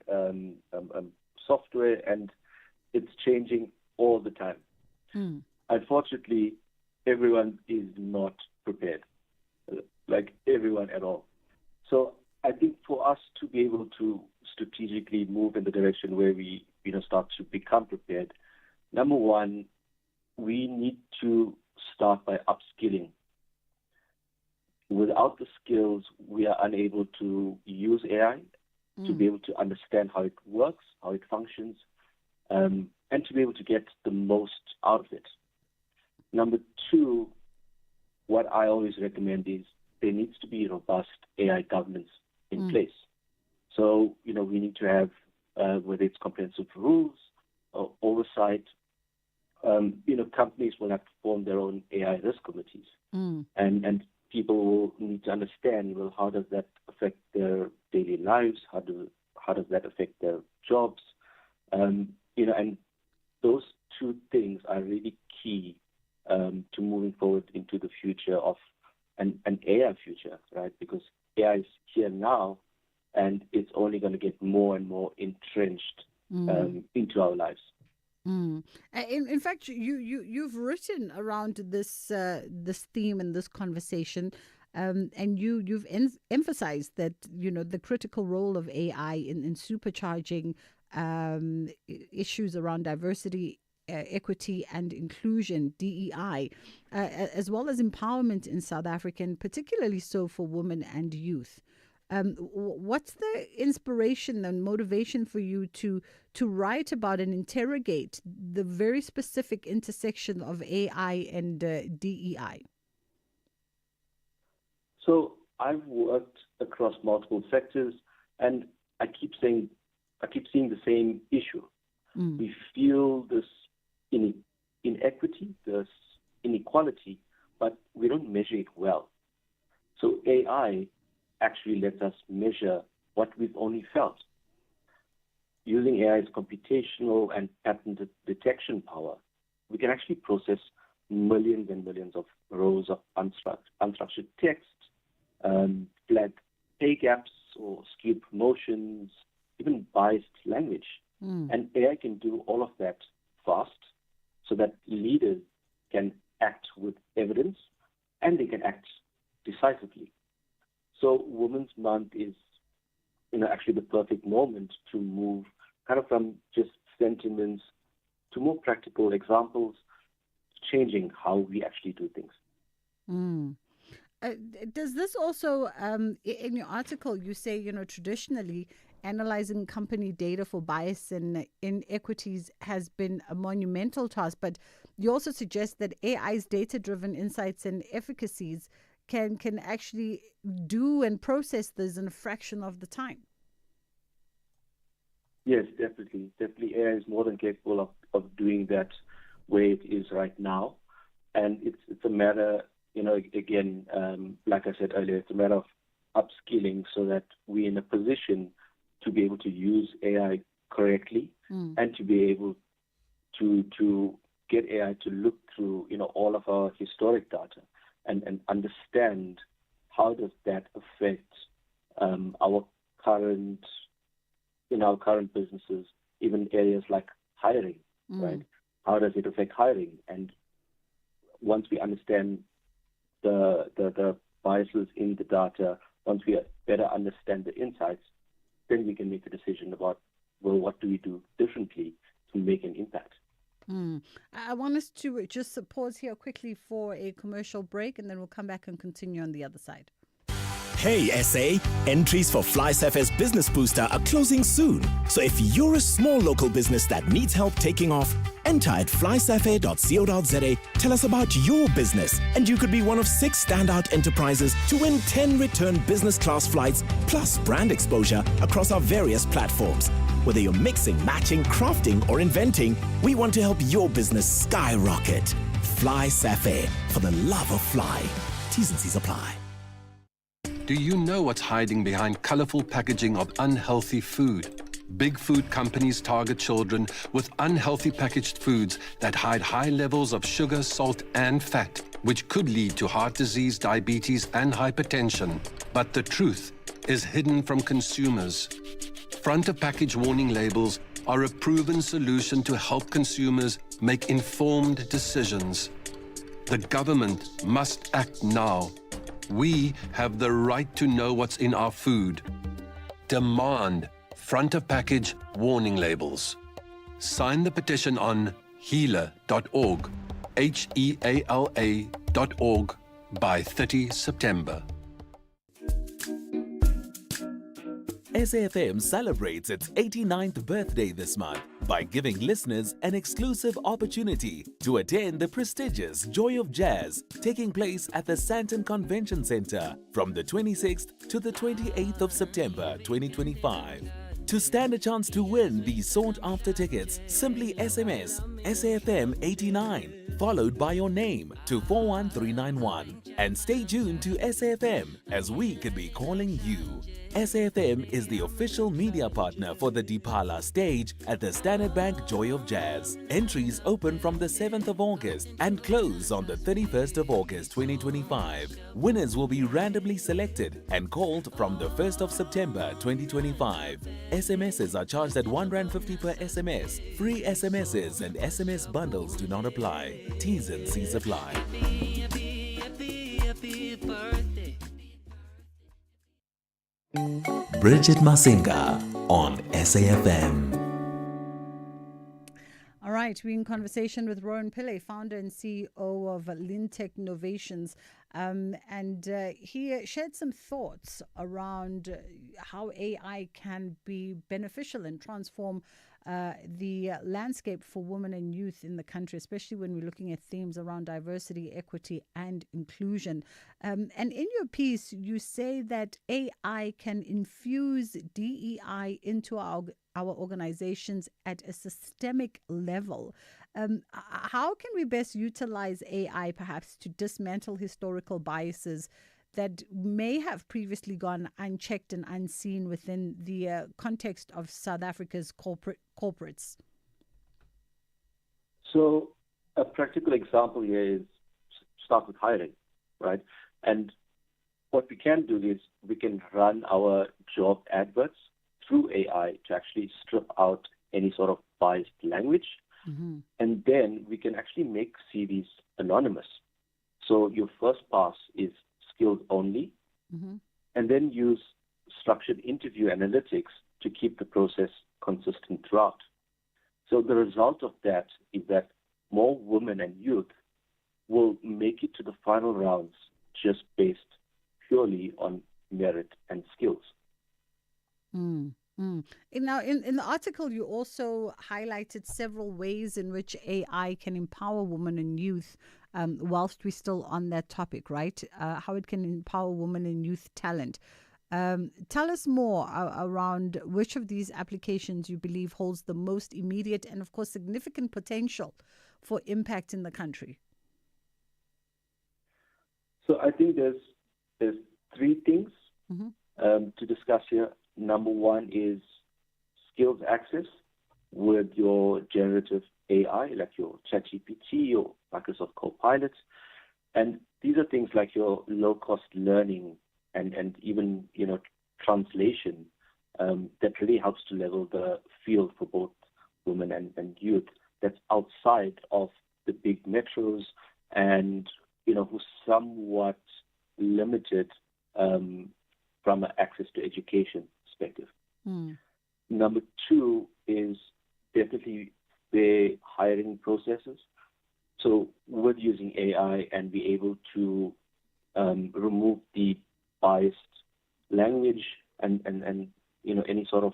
software, and it's changing all the time. Unfortunately, everyone is not prepared, like everyone at all. So I think for us to be able to strategically move in the direction where we start to become prepared, number one, we need to start by upskilling. Without the skills, we are unable to use AI to be able to understand how it works, how it functions, and to be able to get the most out of it. Number two, what I always recommend is there needs to be robust AI governance in place. So, we need to have, whether it's comprehensive rules or oversight, companies will have to form their own AI risk committees. And people will need to understand, how does that affect their daily lives? How does that affect their jobs? And those two things are really key to moving forward into the future of an AI future, right? Because AI is here now, and it's only going to get more and more entrenched into our lives. In fact, you've written around this theme and this conversation, and you've emphasized that the critical role of AI in supercharging issues around diversity, equity and inclusion, DEI, as well as empowerment in South Africa, and particularly so for women and youth. What's the inspiration and motivation for you to write about and interrogate the very specific intersection of AI and DEI? So I've worked across multiple sectors, and I keep seeing the same issue. We feel this inequity, this inequality, but we don't measure it well. So AI actually lets us measure what we've only felt. Using AI's computational and pattern detection power, we can actually process millions and millions of rows of unstructured text, flag pay gaps or skewed promotions, even biased language. And AI can do all of that fast so that leaders can act with evidence and they can act decisively. So Women's Month is, actually the perfect moment to move kind of from just sentiments to more practical examples, changing how we actually do things. Mm. Does this also, in your article, you say, traditionally analyzing company data for bias and inequities has been a monumental task, but you also suggest that AI's data-driven insights and efficacies can actually do and process this in a fraction of the time. Yes, definitely. Definitely AI is more than capable of doing that where it is right now. And it's a matter, again, like I said earlier, it's a matter of upskilling so that we're in a position to be able to use AI correctly and to be able to get AI to look through, all of our historic data and understand how does that affect our current businesses, even areas like hiring, right? How does it affect hiring? And once we understand the biases in the data, once we better understand the insights, then we can make a decision about, well, what do we do differently to make an impact? I want us to just pause here quickly for a commercial break, and then we'll come back and continue on the other side. Hey SA, entries for FlySafe's Business Booster are closing soon. So if you're a small local business that needs help taking off, enter at flysafe.co.za, tell us about your business, and you could be one of 6 standout enterprises to win 10 return business class flights plus brand exposure across our various platforms. Whether you're mixing, matching, crafting, or inventing, we want to help your business skyrocket. FlySafe, for the love of fly. T's and C's apply. Do you know what's hiding behind colorful packaging of unhealthy food? Big food companies target children with unhealthy packaged foods that hide high levels of sugar, salt, and fat, which could lead to heart disease, diabetes, and hypertension. But the truth is hidden from consumers. Front of package warning labels are a proven solution to help consumers make informed decisions. The government must act now. We have the right to know what's in our food. Demand front of package warning labels. Sign the petition on heala.org, HEALA.org, by 30 September. SAFM celebrates its 89th birthday this month by giving listeners an exclusive opportunity to attend the prestigious Joy of Jazz taking place at the Sandton Convention Centre from the 26th to the 28th of September 2025. To stand a chance to win these sought-after tickets, simply SMS SAFM 89 followed by your name to 41391 and stay tuned to SAFM as we could be calling you. SAFM is the official media partner for the Dipala stage at the Standard Bank Joy of Jazz. Entries open from the 7th of August and close on the 31st of August 2025. Winners will be randomly selected and called from the 1st of September 2025. SMSs are charged at R1.50 per SMS. Free SMSs and SMS bundles do not apply. T's and C's apply. Bridget Masinga on SAFM. All right, we're in conversation with Rowan Pillay, founder and CEO of Lintech Innovations. He shared some thoughts around how AI can be beneficial and transform the landscape for women and youth in the country, especially when we're looking at themes around diversity, equity, and inclusion. And in your piece, you say that AI can infuse DEI into our organizations at a systemic level. How can we best utilize AI perhaps to dismantle historical biases that may have previously gone unchecked and unseen within the context of South Africa's corporates? So a practical example here is start with hiring, right? And what we can do is we can run our job adverts through AI to actually strip out any sort of biased language And then we can actually make CVs anonymous. So your first pass is skills only, and then use structured interview analytics to keep the process consistent throughout. So the result of that is that more women and youth will make it to the final rounds just based purely on merit and skills. Now, in the article, you also highlighted several ways in which AI can empower women and youth, whilst we're still on that topic, right? How it can empower women and youth talent. Tell us more around which of these applications you believe holds the most immediate and, of course, significant potential for impact in the country. So I think there's three things to discuss here. Number one is skills access with your generative AI, like your ChatGPT or Microsoft Copilot. And these are things like your low-cost learning and even, translation that really helps to level the field for both women and youth that's outside of the big metros and, who's somewhat limited from an access to education perspective. Number two is definitely the hiring processes. So with using AI and be able to remove the biased language and any sort of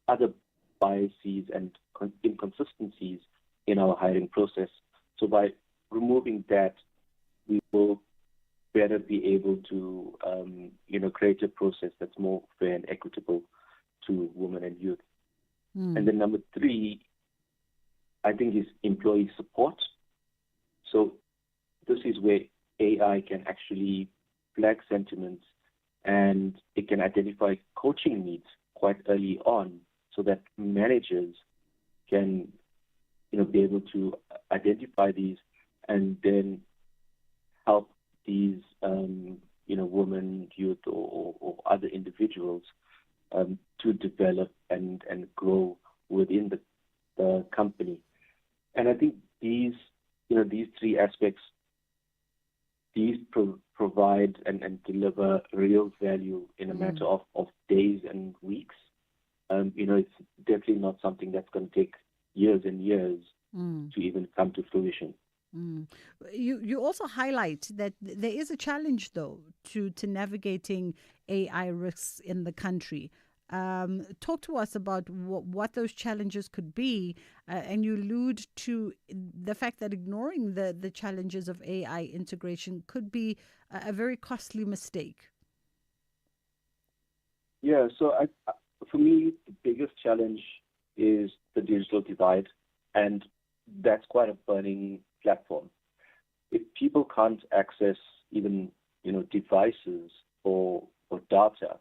other biases and inconsistencies in our hiring process. So by removing that, we will better be able to create a process that's more fair and equitable to women and youth. And then number three, I think, is employee support. So this is where AI can actually flag sentiments and it can identify coaching needs quite early on so that managers can be able to identify these and then help these women, youth, or other individuals to develop and grow within the company. And I think these three aspects, these provide and deliver real value in a matter of days and weeks. It's definitely not something that's going to take years and years to even come to fruition. You also highlight that there is a challenge, though, to navigating AI risks in the country. Talk to us about what those challenges could be, and you allude to the fact that ignoring the challenges of AI integration could be a very costly mistake. Yeah, so for me, the biggest challenge is the digital divide, and that's quite a burning platform. If people can't access even devices or data,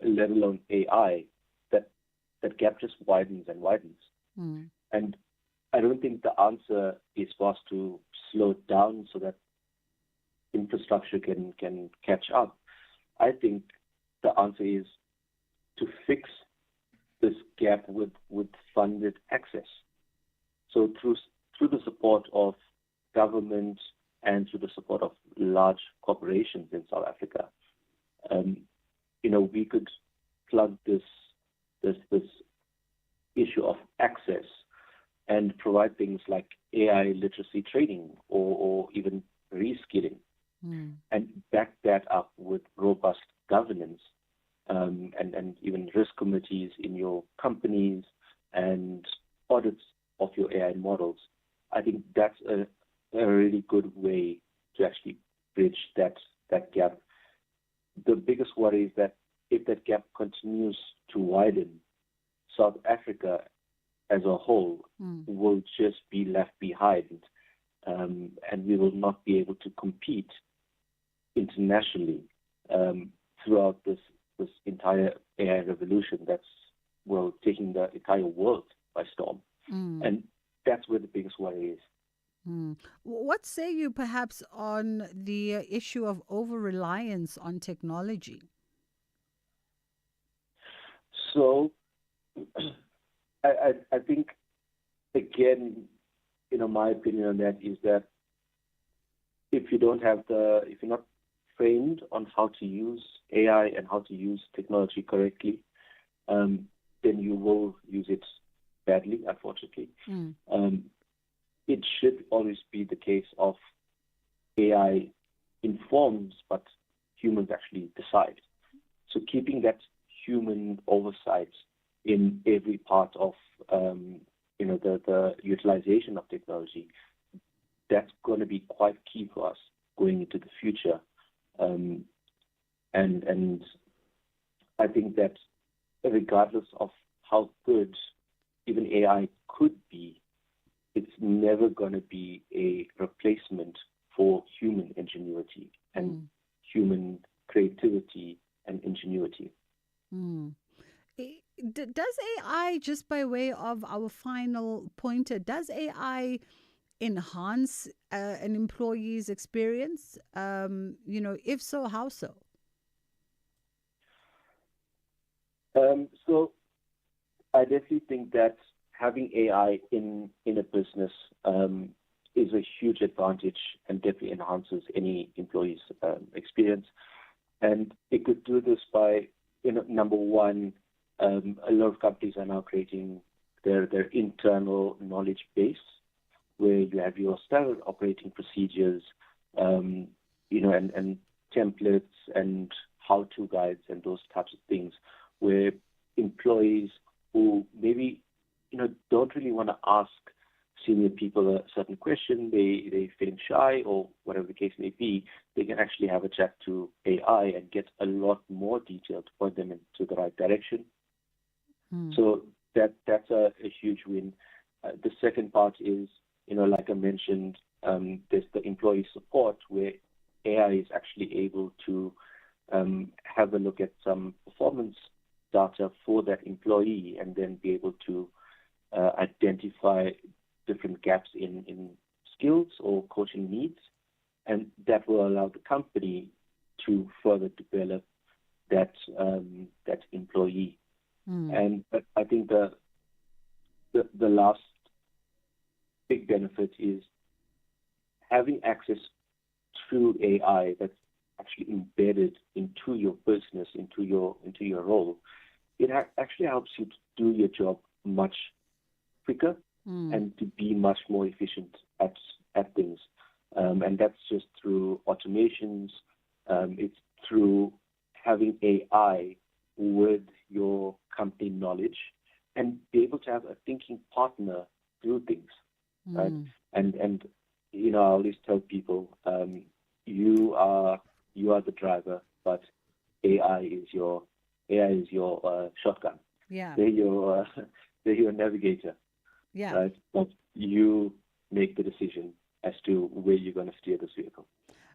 let alone AI, that gap just widens and widens. And I don't think the answer is for us to slow it down so that infrastructure can catch up. I think the answer is to fix this gap with funded access. So through the support of government and through the support of large corporations in South Africa, we could plug this issue of access and provide things like AI literacy training or even reskilling, and back that up with robust governance and even risk committees in your companies and audits of your AI models. I think that's a really good way to actually bridge that gap. The biggest worry is that if that gap continues to widen, South Africa as a whole will just be left behind, and we will not be able to compete internationally throughout this entire AI revolution that's taking the entire world by storm. And that's where the biggest worry is. What say you perhaps on the issue of over-reliance on technology? So I think again, my opinion on that is that if you're not trained on how to use AI and how to use technology correctly, then you will use it badly, unfortunately. It should always be the case of AI informs, but humans actually decide. So keeping that human oversight in every part of the utilization of technology, that's going to be quite key for us going into the future. And I think that regardless of how good even AI could be, it's never going to be a replacement for human ingenuity and human creativity and ingenuity. Does AI, just by way of our final pointer, does AI enhance an employee's experience? If so, how so? So I definitely think that having AI in a business is a huge advantage and definitely enhances any employee's experience. And it could do this by, number one, a lot of companies are now creating their internal knowledge base, where you have your standard operating procedures, and templates and how-to guides and those types of things, where employees who maybe don't really want to ask senior people a certain question, they're feeling shy or whatever the case may be, they can actually have a chat to AI and get a lot more detail to point them into the right direction. So that's a huge win. The second part is, like I mentioned, there's the employee support, where AI is actually able to have a look at some performance data for that employee and then be able to identify different gaps in skills or coaching needs, and that will allow the company to further develop that employee. And I think the last big benefit is having access to AI that's actually embedded into your business, into your role. It actually helps you to do your job much quicker and to be much more efficient at things. And that's just through automations. It's through having AI with your company knowledge and be able to have a thinking partner through things, right? And I always tell people, you are the driver, but AI is your shotgun. Yeah. They're your navigator. Yeah. Right? But you make the decision as to where you're going to steer this vehicle.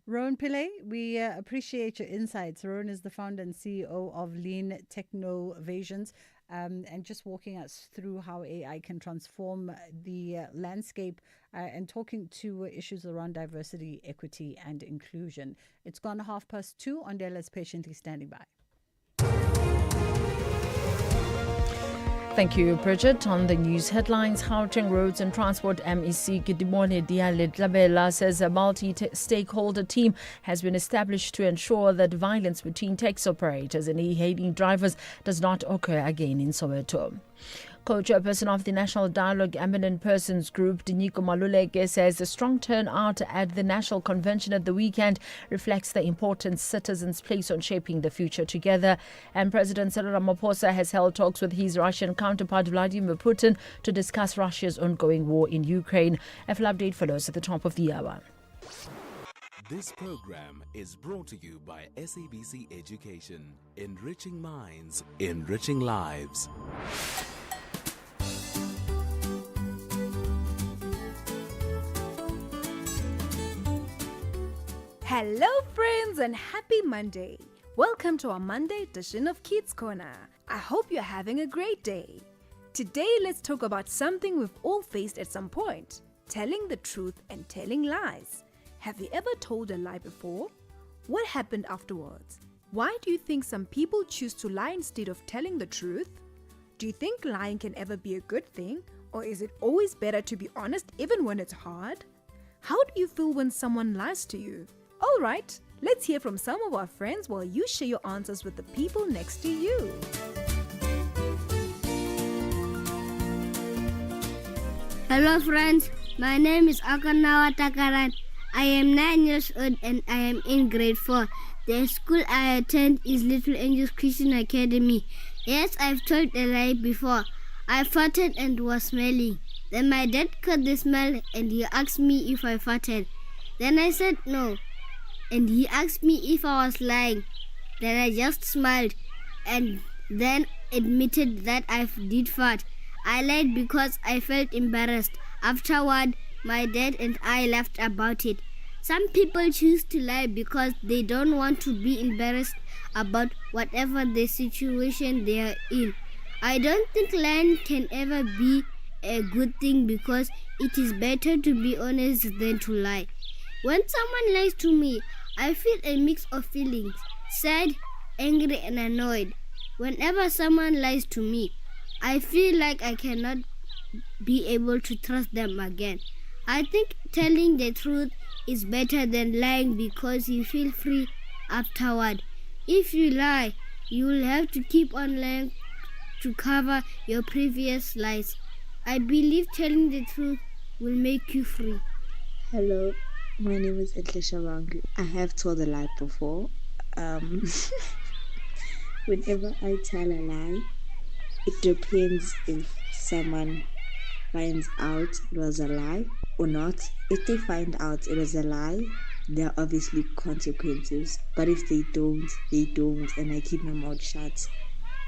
Rowan Pillay, we appreciate your insights. Rowan is the founder and CEO of Lean Technovations, and just walking us through how AI can transform the landscape and talking to issues around diversity, equity, and inclusion. It's gone 2:30. Ondela's patiently standing by. Thank you, Bridget. On the news headlines, Gauteng Roads and Transport MEC Gidimone Diale Tlabela says a multi-stakeholder team has been established to ensure that violence between taxi operators and e-hailing drivers does not occur again in Soweto. Co-chairperson of the National Dialogue Eminent Persons Group, Diniko Maluleke, says the strong turnout at the National Convention at the weekend reflects the importance citizens place on shaping the future together. And President Cyril Ramaphosa has held talks with his Russian counterpart Vladimir Putin to discuss Russia's ongoing war in Ukraine. A full update follows at the top of the hour. This program is brought to you by SABC Education, enriching minds, enriching lives. Hello friends and happy Monday. Welcome to our Monday edition of Kids Corner. I hope you're having a great day. Today let's talk about something we've all faced at some point, telling the truth and telling lies. Have you ever told a lie before? What happened afterwards? Why do you think some people choose to lie instead of telling the truth? Do you think lying can ever be a good thing, Or is it always better to be honest even when it's hard? How do you feel when someone lies to you? All right, let's hear from some of our friends while you share your answers with the people next to you. Hello friends, my name is Akanawa Takaran. I am 9 years old and I am in grade 4. The school I attend is Little Angels Christian Academy. Yes, I've told a lie before. I farted and was smelling. Then my dad caught the smell and he asked me if I farted. Then I said no. And he asked me if I was lying. Then I just smiled and then admitted that I did fart. I lied because I felt embarrassed. Afterward, my dad and I laughed about it. Some people choose to lie because they don't want to be embarrassed about whatever the situation they are in. I don't think lying can ever be a good thing because it is better to be honest than to lie. When someone lies to me, I feel a mix of feelings, sad, angry and annoyed. Whenever someone lies to me, I feel like I cannot be able to trust them again. I think telling the truth is better than lying because you feel free afterward. If you lie, you will have to keep on lying to cover your previous lies. I believe telling the truth will make you free. Hello, my name is Edlisha Wangu. I have told a lie before. Whenever I tell a lie, it depends if someone finds out it was a lie or not. If they find out it was a lie, there are obviously consequences. But if they don't, they don't, and I keep my mouth shut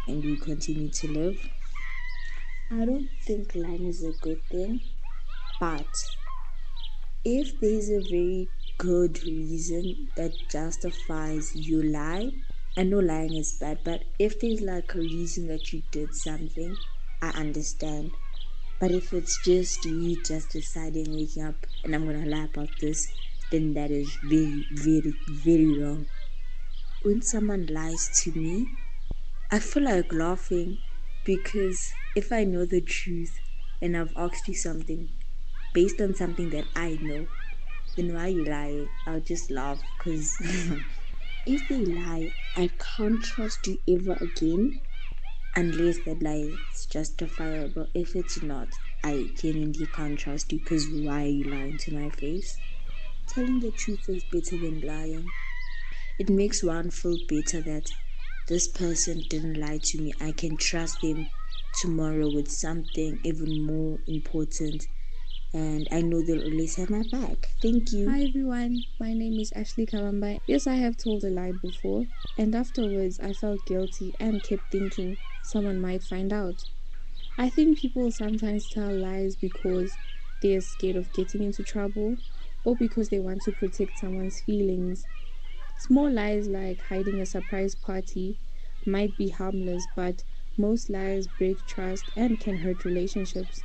and we continue to live. I don't think lying is a good thing, but if there's a very good reason that justifies you lie, I know lying is bad, but if there's like a reason that you did something, I understand. But if it's just you just deciding, waking up, and I'm gonna lie about this, then that is very, very, very wrong. When someone lies to me, I feel like laughing because if I know the truth and I've asked you something based on something that I know, then why are you lying? I'll just laugh because if they lie, I can't trust you ever again unless that lie is justifiable. If it's not, I genuinely can't trust you because why are you lying to my face? Telling the truth is better than lying. It makes one feel better that this person didn't lie to me. I can trust them tomorrow with something even more important, and I know they'll always have my back. Thank you. Hi everyone, my name is Ashley Kawamba. Yes, I have told a lie before, and afterwards I felt guilty and kept thinking someone might find out. I think people sometimes tell lies because they are scared of getting into trouble or because they want to protect someone's feelings. Small lies like hiding a surprise party might be harmless, but most lies break trust and can hurt relationships.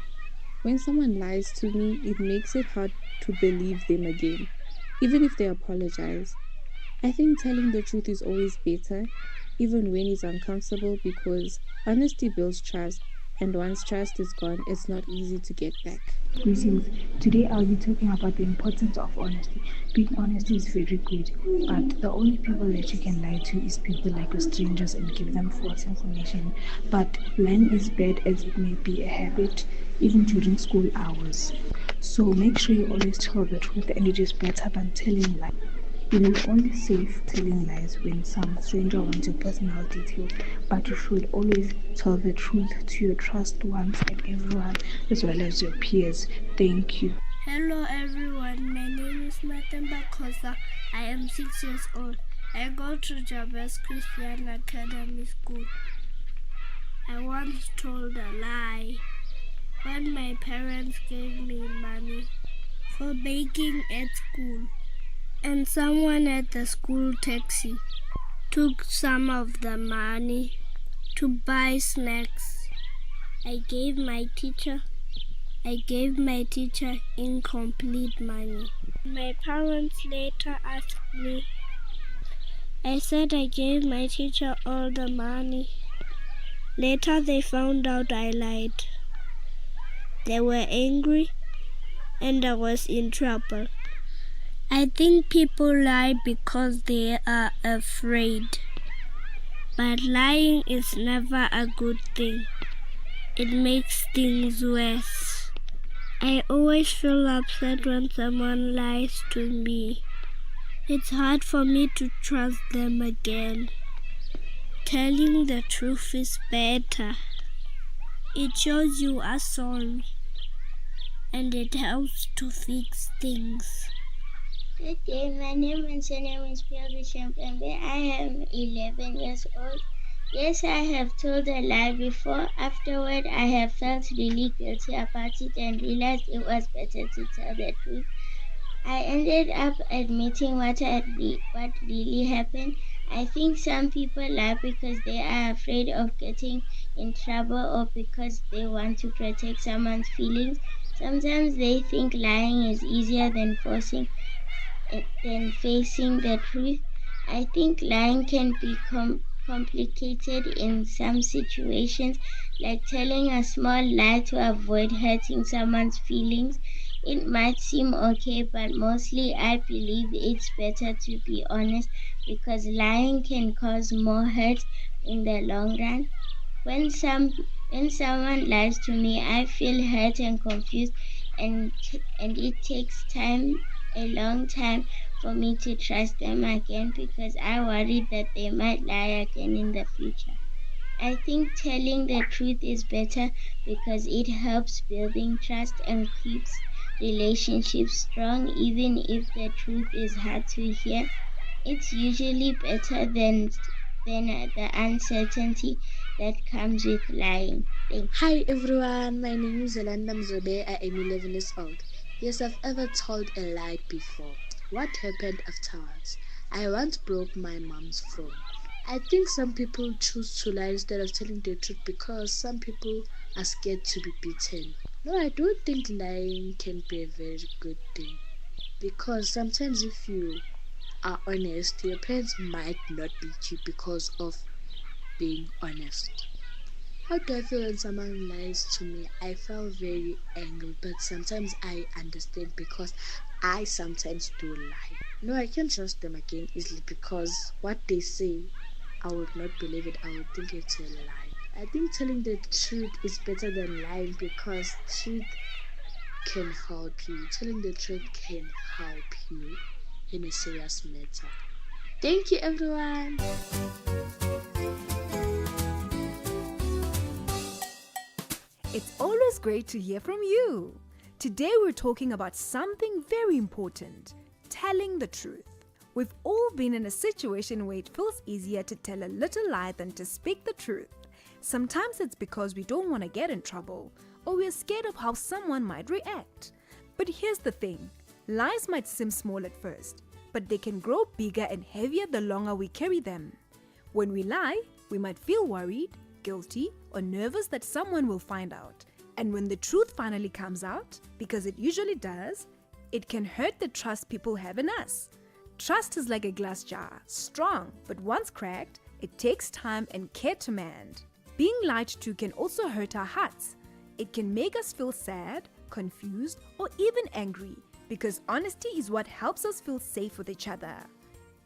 When someone lies to me, it makes it hard to believe them again, even if they apologize. I think telling the truth is always better, even when it's uncomfortable, because honesty builds trust, and once trust is gone, it's not easy to get back. Greetings. Today I'll be talking about the importance of honesty. Being honest is very good, but the only people that you can lie to is people like your strangers and give them false information. But lying is bad as it may be a habit, even during school hours. So make sure you always tell the truth, and it is better than telling lies. It is only safe telling lies when some stranger wants your personal details, but you should always tell the truth to your trusted ones and everyone, as well as your peers. Thank you. Hello everyone, my name is Matemba Kosa. I am 6 years old. I go to Jabez Christian Academy School. I once told a lie when my parents gave me money for baking at school, and someone at the school taxi took some of the money to buy snacks. I gave my teacher incomplete money. My parents later asked me. I said I gave my teacher all the money. Later they found out I lied. they were angry, and I was in trouble. I think people lie because they are afraid. But lying is never a good thing. It makes things worse. I always feel upset when someone lies to me. It's hard for me to trust them again. Telling the truth is better. It shows you are sorry, and it helps to fix things. Good day, my name is Bridget Masinga. I am 11 years old. Yes, I have told a lie before. Afterward, I have felt really guilty about it and realized it was better to tell the truth. I ended up admitting what really happened. I think some people lie because they are afraid of getting in trouble or because they want to protect someone's feelings. Sometimes they think lying is easier than facing the truth. I think lying can be complicated in some situations, like telling a small lie to avoid hurting someone's feelings. It might seem okay, but mostly I believe it's better to be honest because lying can cause more hurt in the long run. When someone lies to me, I feel hurt and confused, and it takes a long time for me to trust them again because I worry that they might lie again in the future. I think telling the truth is better because it helps building trust and keeps relationships strong even if the truth is hard to hear. It's usually better than the uncertainty that comes with lying. Hi everyone, my name is Yolanda Mzobe. I am 11 years old. Yes, I've ever told a lie before. What happened afterwards? I once broke my mom's phone. I think some people choose to lie instead of telling the truth because some people are scared to be beaten. No, I don't think lying can be a very good thing because sometimes if you are honest, your parents might not beat you because of being honest. How do I feel when someone lies to me? I feel very angry, but sometimes I understand because I sometimes do lie. No, I can't trust them again easily because what they say, I would not believe it. I would think it's a lie. I think telling the truth is better than lying because truth can help you. Telling the truth can help you in a serious matter. Thank you, everyone. It's always great to hear from you. Today we're talking about something very important, telling the truth. We've all been in a situation where it feels easier to tell a little lie than to speak the truth. Sometimes it's because we don't want to get in trouble or we're scared of how someone might react. But here's the thing, lies might seem small at first, but they can grow bigger and heavier the longer we carry them. When we lie, we might feel worried, guilty, or nervous that someone will find out. And when the truth finally comes out, because it usually does, it can hurt the trust people have in us. Trust is like a glass jar, strong, but once cracked, it takes time and care to mend. Being lied to can also hurt our hearts. It can make us feel sad, confused, or even angry, because honesty is what helps us feel safe with each other.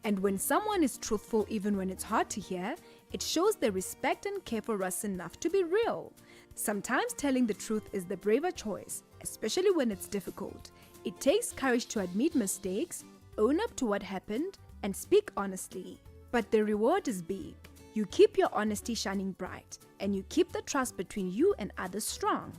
And when someone is truthful even when it's hard to hear, it shows they respect and care for us enough to be real. Sometimes telling the truth is the braver choice, especially when it's difficult. It takes courage to admit mistakes, own up to what happened, and speak honestly. But the reward is big. You keep your honesty shining bright, and you keep the trust between you and others strong.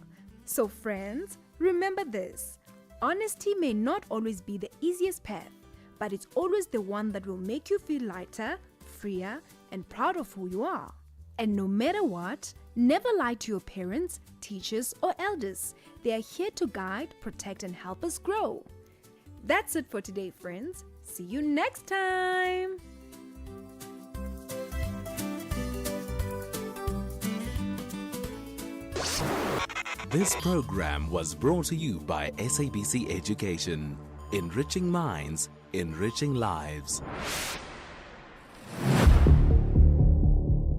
So friends, remember this. Honesty may not always be the easiest path, but it's always the one that will make you feel lighter, freer, and proud of who you are. And no matter what, never lie to your parents, teachers, or elders. They are here to guide, protect, and help us grow. That's it for today, friends. See you next time. This program was brought to you by SABC Education, enriching minds, enriching lives.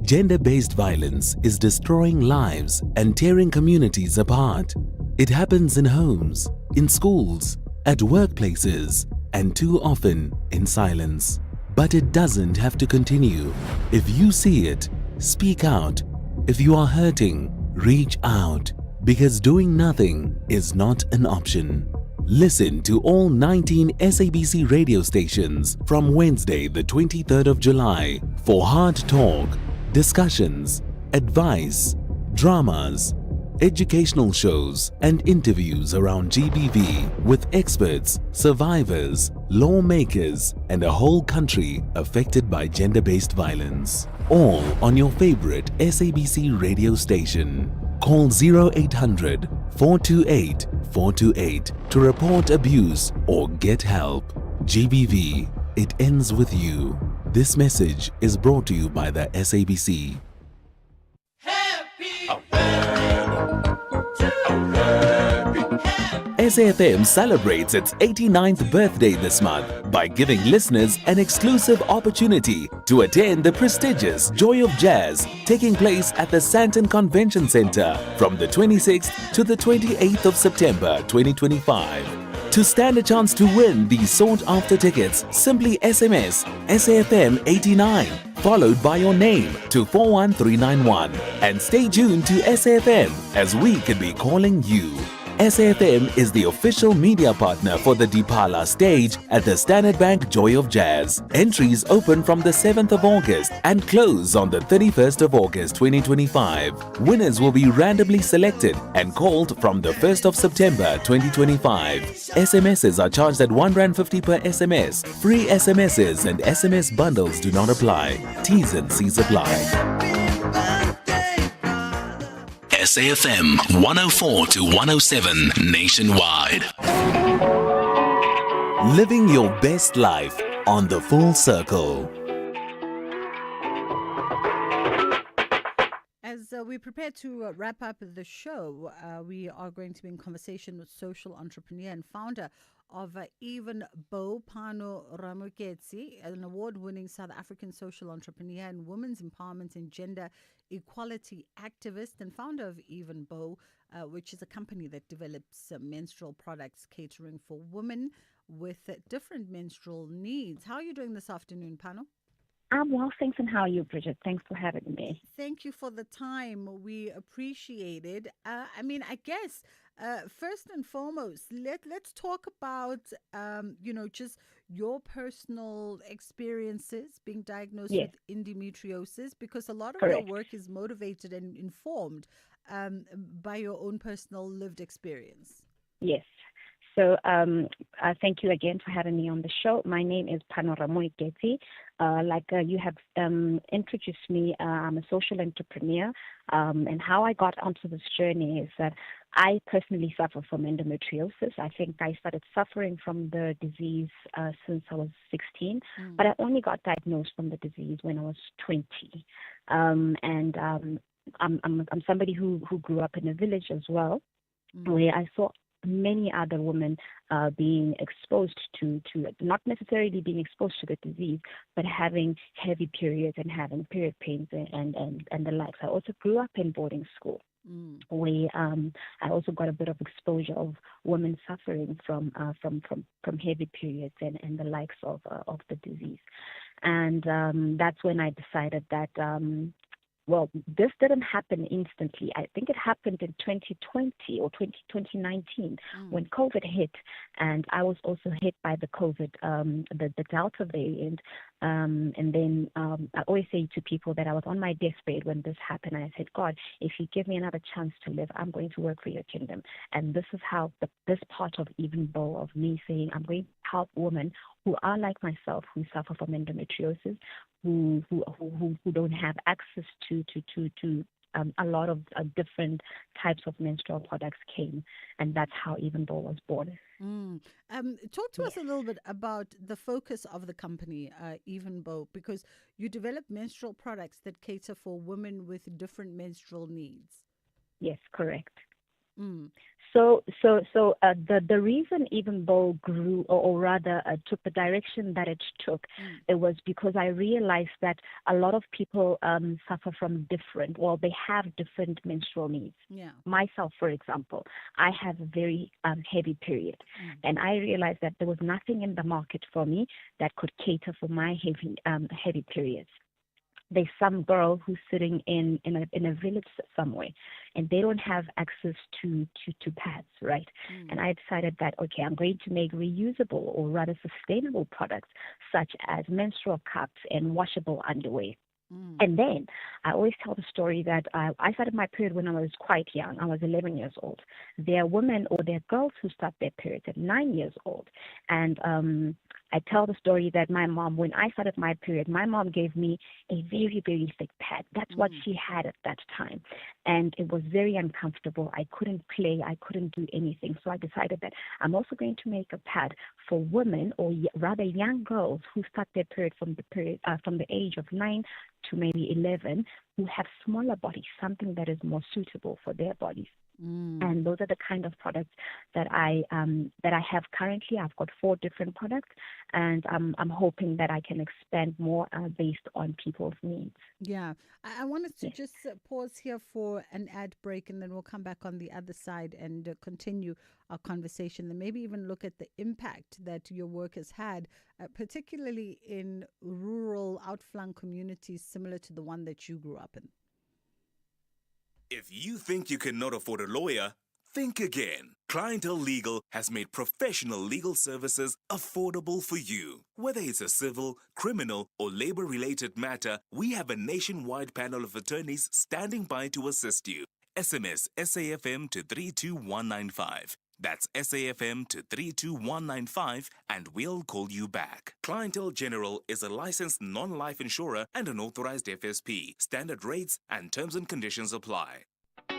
Gender-based violence is destroying lives and tearing communities apart. It happens in homes, in schools, at workplaces, and too often in silence. But it doesn't have to continue. If you see it, speak out. If you are hurting, reach out. Because doing nothing is not an option. Listen to all 19 SABC radio stations from Wednesday the 23rd of July for hard talk, discussions, advice, dramas, educational shows and interviews around GBV with experts, survivors, lawmakers and a whole country affected by gender-based violence. All on your favorite SABC radio station. Call 0800 428 428 to report abuse or get help. GBV, it ends with you. This message is brought to you by the SABC. SAFM celebrates its 89th birthday this month by giving listeners an exclusive opportunity to attend the prestigious Joy of Jazz taking place at the Sandton Convention Centre from the 26th to the 28th of September 2025. To stand a chance to win these sought-after tickets, simply SMS SAFM 89 followed by your name to 41391 and stay tuned to SAFM as we could be calling you. SAFM is the official media partner for the Dipala stage at the Standard Bank Joy of Jazz. Entries open from the 7th of August and close on the 31st of August 2025. Winners will be randomly selected and called from the 1st of September 2025. SMSs are charged at R1.50 per SMS. Free SMSs and SMS bundles do not apply. T's and C's apply. SAFM 104 to 107 nationwide. Living your best life on the Full Circle. As we prepare to wrap up the show, we are going to be in conversation with social entrepreneur and founder of Even Bo, Pano Ramuketsi, an award-winning South African social entrepreneur and women's empowerment and gender equality activist and founder of Even Bo, which is a company that develops menstrual products catering for women with different menstrual needs. How are you doing this afternoon, Pano? I'm well, thanks. And how are you, Bridget? Thanks for having me. Thank you for the time. We appreciate it. I guess first and foremost, let's talk about just your personal experiences being diagnosed Yes. with endometriosis, because a lot of Correct. your work is motivated and informed by your own personal lived experience. Yes. So thank you again for having me on the show. My name is Panoramo Iketi. Like you have introduced me, I'm a social entrepreneur. And how I got onto this journey is that I personally suffer from endometriosis. I think I started suffering from the disease since I was 16, but I only got diagnosed from the disease when I was 20. I'm somebody who grew up in a village as well, where I saw many other women being exposed to not necessarily being exposed to the disease, but having heavy periods and having period pains and the likes. I also grew up in boarding school, where I also got a bit of exposure of women suffering from heavy periods and the likes of the disease. And that's when I decided that well, this didn't happen instantly. I think it happened in 2020 or 2019 when COVID hit, and I was also hit by the COVID, the Delta variant. And then I always say to people that I was on my deathbed when this happened. And I said, God, if you give me another chance to live, I'm going to work for your kingdom. And this is how this part of Even Bo, of me saying I'm going to help women who are like myself, who suffer from endometriosis, who don't have access to a lot of different types of menstrual products came, and that's how Even Bo was born. Talk to us a little bit about the focus of the company, Even Bo, because you develop menstrual products that cater for women with different menstrual needs. Yes, correct. The reason even though grew, or rather took the direction that it took, it was because I realized that a lot of people suffer from they have different menstrual needs. Yeah. Myself, for example, I have a very heavy period, and I realized that there was nothing in the market for me that could cater for my heavy periods. There's some girl who's sitting in a village somewhere, and they don't have access to pads, right? And I decided that, okay, I'm going to make reusable or rather sustainable products such as menstrual cups and washable underwear. And then I always tell the story that I started my period when I was quite young. I was 11 years old. There are women or there are girls who start their periods at 9 years old. And I tell the story that my mom, when I started my period, my mom gave me a very, very thick pad. That's what she had at that time. And it was very uncomfortable. I couldn't play. I couldn't do anything. So I decided that I'm also going to make a pad for women, or rather young girls who start their period from the age of 9 to maybe 11, who have smaller bodies, something that is more suitable for their bodies. And those are the kind of products that I have currently. I've got 4 different products, and I'm hoping that I can expand more based on people's needs. Yeah, I wanted to just pause here for an ad break, and then we'll come back on the other side and continue our conversation, and maybe even look at the impact that your work has had, particularly in rural, outflung communities similar to the one that you grew up in. If you think you cannot afford a lawyer, think again. Clientele Legal has made professional legal services affordable for you. Whether it's a civil, criminal, or labor-related matter, we have a nationwide panel of attorneys standing by to assist you. SMS SAFM to 32195. That's SAFM to 32195, and we'll call you back. Clientele General is a licensed non-life insurer and an authorized FSP. Standard rates and terms and conditions apply.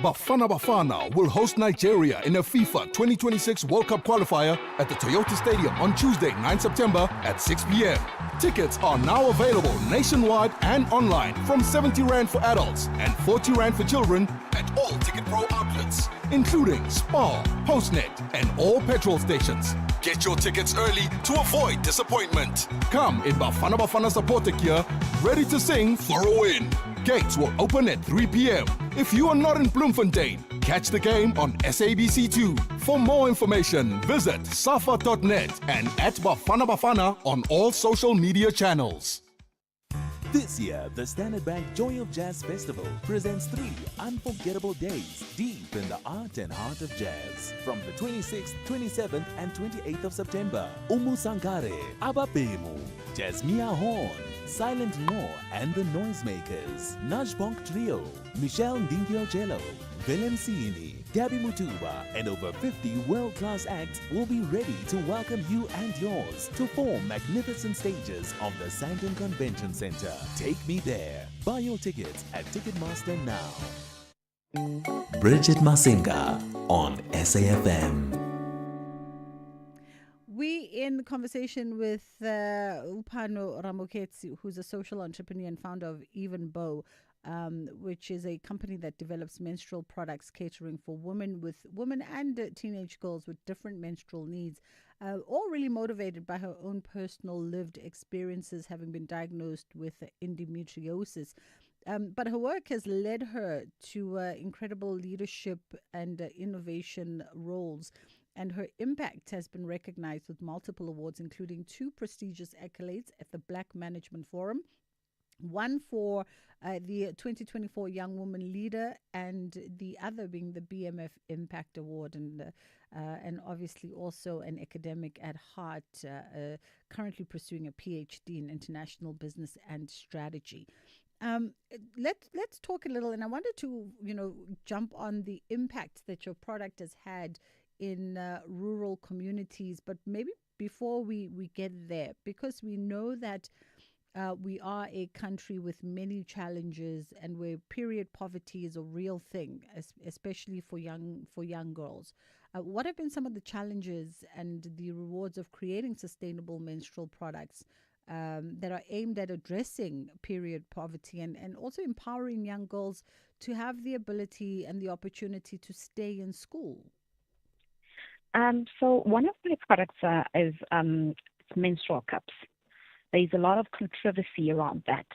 Bafana Bafana will host Nigeria in a FIFA 2026 World Cup qualifier at the Toyota Stadium on Tuesday, 9 September at 6 p.m. Tickets are now available nationwide and online from 70 Rand for adults and 40 Rand for children at all Ticket Pro outlets, including Spar, Postnet, and all petrol stations. Get your tickets early to avoid disappointment. Come in Bafana Bafana supporter gear, ready to sing for a win. Gates will open at 3 p.m. If you are not in Bloemfontein, catch the game on SABC2. For more information, visit safa.net and at Bafana Bafana on all social media channels. This year, the Standard Bank Joy of Jazz Festival presents 3 unforgettable days deep in the art and heart of jazz. From the 26th, 27th, and 28th of September, Umu Sankare, Ababemu, Jasmia Horn, Silent Moore and the Noisemakers, Najbonk Trio, Michelle Ndingio-Jello, Willem Siini, Gabby Mutuba, and over 50 world-class acts will be ready to welcome you and yours to 4 magnificent stages of the Sandton Convention Center. Take me there. Buy your tickets at Ticketmaster now. Bridget Masinga on SAFM. We in conversation with Upano Ramoketsi, who's a social entrepreneur and founder of Even Bow, which is a company that develops menstrual products catering for women and teenage girls with different menstrual needs, all really motivated by her own personal lived experiences, having been diagnosed with endometriosis. But her work has led her to incredible leadership and innovation roles. And her impact has been recognized with multiple awards, including 2 prestigious accolades at the Black Management Forum, one for the 2024 Young Woman Leader, and the other being the BMF Impact Award, and obviously also an academic at heart, currently pursuing a PhD in international business and strategy. Let's talk a little, and I wanted to jump on the impact that your product has had in rural communities, but maybe before we get there, because we know that we are a country with many challenges, and where period poverty is a real thing, especially for young girls. What have been some of the challenges and the rewards of creating sustainable menstrual products that are aimed at addressing period poverty and also empowering young girls to have the ability and the opportunity to stay in school? So one of my products is menstrual cups. There's a lot of controversy around that.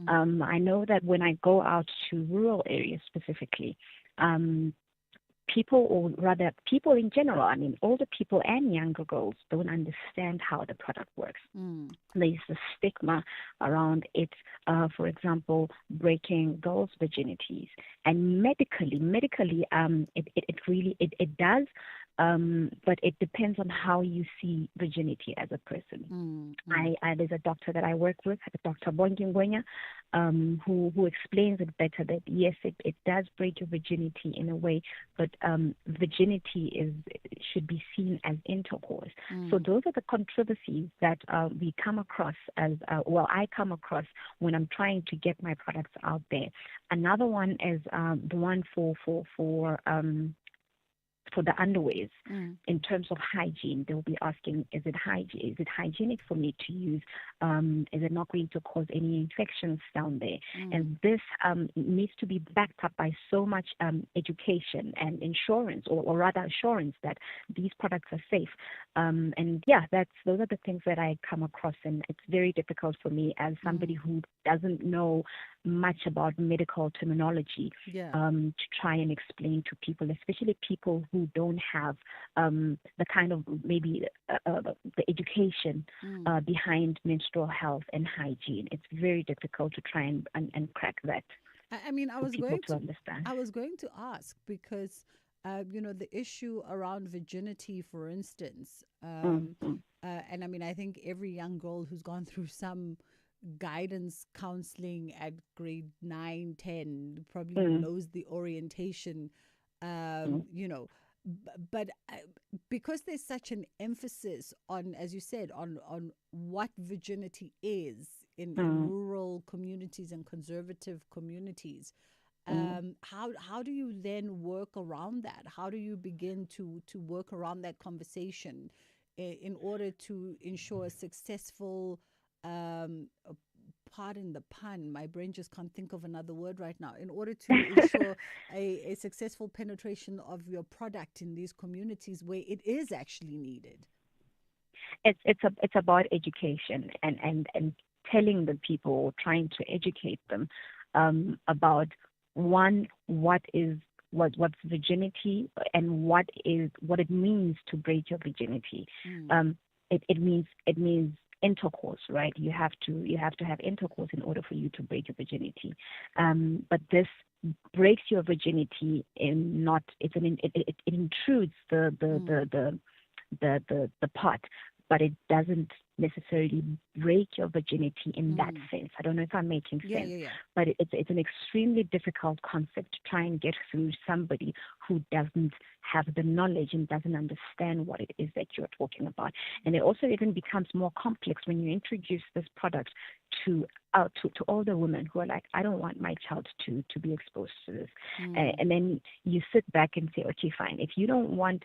I know that when I go out to rural areas specifically, people, or rather people in general, I mean, older people and younger girls don't understand how the product works. There's a stigma around it, for example, breaking girls' virginities. And medically, it really does, but it depends on how you see virginity as a person. There's a doctor that I work with, Dr. Bongingwenya, who explains it better, that yes, it does break your virginity in a way, but virginity should be seen as intercourse. So those are the controversies that we come across I come across when I'm trying to get my products out there. Another one is the one for the underwears. In terms of hygiene, they'll be asking, is it hygienic for me to use? Is it not going to cause any infections down there? And this needs to be backed up by so much education and insurance, or rather assurance that these products are safe. And yeah, those are the things that I come across, and it's very difficult for me as somebody who doesn't know much about medical terminology to try and explain to people, especially people who don't have the kind of maybe the education behind menstrual health and hygiene. It's very difficult to try and crack that. I mean, I was going to ask because the issue around virginity, for instance, and I mean, I think every young girl who's gone through some guidance counseling at grade 9, 10 probably knows the orientation, but because there's such an emphasis on, as you said, on what virginity is in rural communities and conservative communities, how do you then work around that? How do you begin to work around that conversation in order to ensure a successful, pardon the pun, my brain just can't think of another word right now, in order to ensure a successful penetration of your product in these communities where it is actually needed? It's about education and telling the people, trying to educate them about what's virginity and what it means to break your virginity. It means intercourse, right? You have to have intercourse in order for you to break your virginity. But this breaks your virginity it intrudes the part, but it doesn't necessarily break your virginity in that sense. I don't know if I'm making sense. But it's an extremely difficult concept to try and get through somebody who doesn't have the knowledge and doesn't understand what it is that you're talking about. And it also even becomes more complex when you introduce this product to older women who are like, I don't want my child to be exposed to this. And then you sit back and say, okay, fine. If you don't want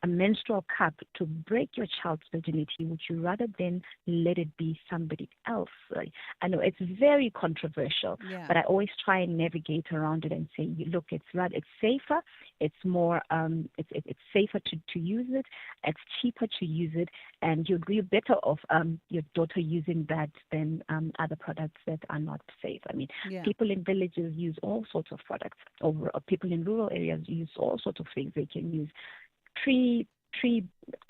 a menstrual cup to break your child's virginity, would you rather then let it be somebody else? I know it's very controversial, but I always try and navigate around it and say, look, it's safer, it's more, it's safer to use it, it's cheaper to use it, and you're better off your daughter using that than other products that are not safe. I mean, people in villages use all sorts of products, or people in rural areas use all sorts of things. They can use tree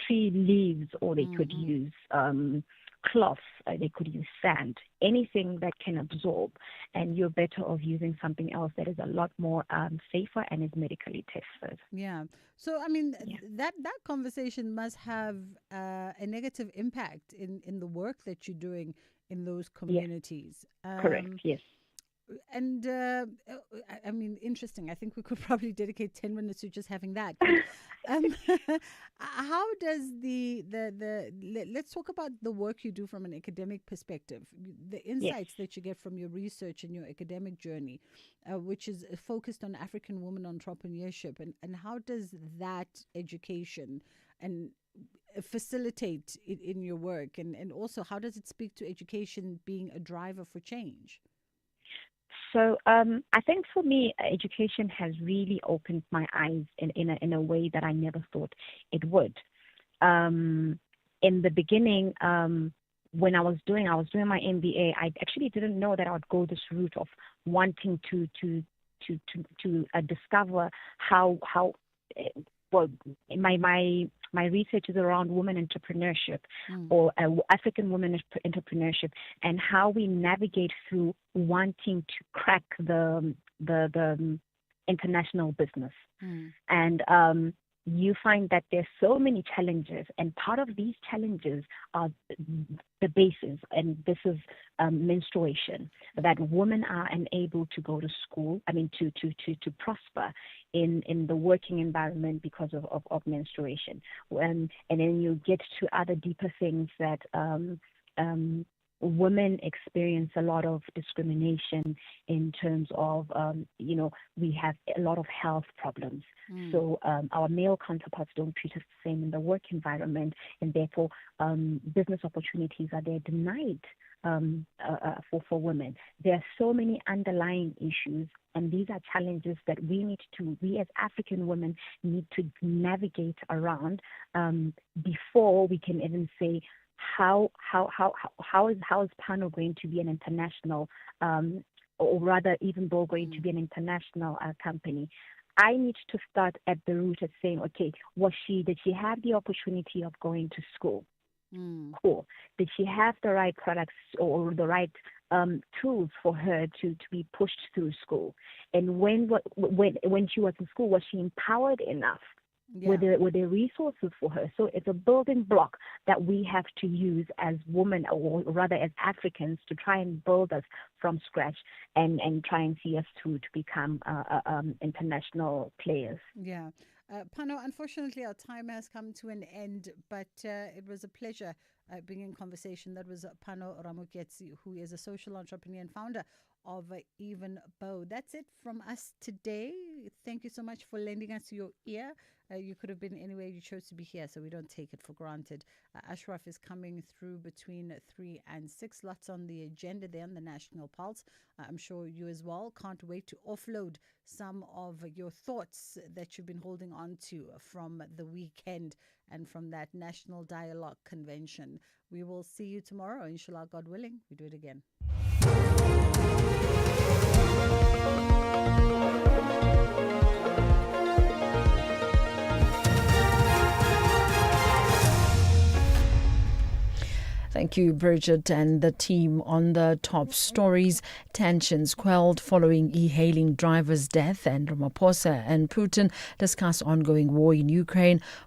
leaves, or they could use cloth, they could use sand, anything that can absorb, and you're better off using something else that is a lot more safer and is medically tested. So I mean, that conversation must have a negative impact in the work that you're doing in those communities. Correct, yes. And I mean, interesting. I think we could probably dedicate 10 minutes to just having that. But, how does let's talk about the work you do from an academic perspective, the insights that you get from your research and your academic journey, which is focused on African women entrepreneurship, and how does that education and facilitate in your work? And also, how does it speak to education being a driver for change? So I think for me, education has really opened my eyes in a way that I never thought it would. In the beginning, when I was doing my MBA, I actually didn't know that I would go this route of wanting to discover how well, my research is around women entrepreneurship or African women entrepreneurship, and how we navigate through wanting to crack the international business. And you find that there's so many challenges, and part of these challenges are the basis, and this is menstruation, that women are unable to go to school, to prosper in the working environment because of menstruation. And then you get to other deeper things that women experience a lot of discrimination in terms of, we have a lot of health problems. So our male counterparts don't treat us the same in the work environment, and therefore business opportunities are there denied for women. There are so many underlying issues, and these are challenges that we as African women need to navigate around before we can even say, how is Pano going to be an international, or rather, even though going to be an international company? I need to start at the root of saying, okay, did she have the opportunity of going to school? Cool. Did she have the right products or the right tools for her to be pushed through school? And when she was in school, was she empowered enough? Were there resources for her? So it's a building block that we have to use as women, or rather as Africans, to try and build us from scratch and try and see us through to become international players. Yeah. Pano, unfortunately, our time has come to an end, but it was a pleasure being in conversation. That was Pano Ramuketsi, who is a social entrepreneur and founder of Even Bow. That's it from us today. Thank you so much for lending us your ear. You could have been anywhere, you chose to be here, so we don't take it for granted. Ashraf is coming through between 3 and 6. Lots on the agenda there on the National Pulse. I'm sure you as well. Can't wait to offload some of your thoughts that you've been holding on to from the weekend and from that National Dialogue Convention. We will see you tomorrow, inshallah, God willing. We do it again. Thank you, Bridget, and the team on the top stories. Tensions quelled following e-hailing driver's death, and Ramaphosa and Putin discuss ongoing war in Ukraine.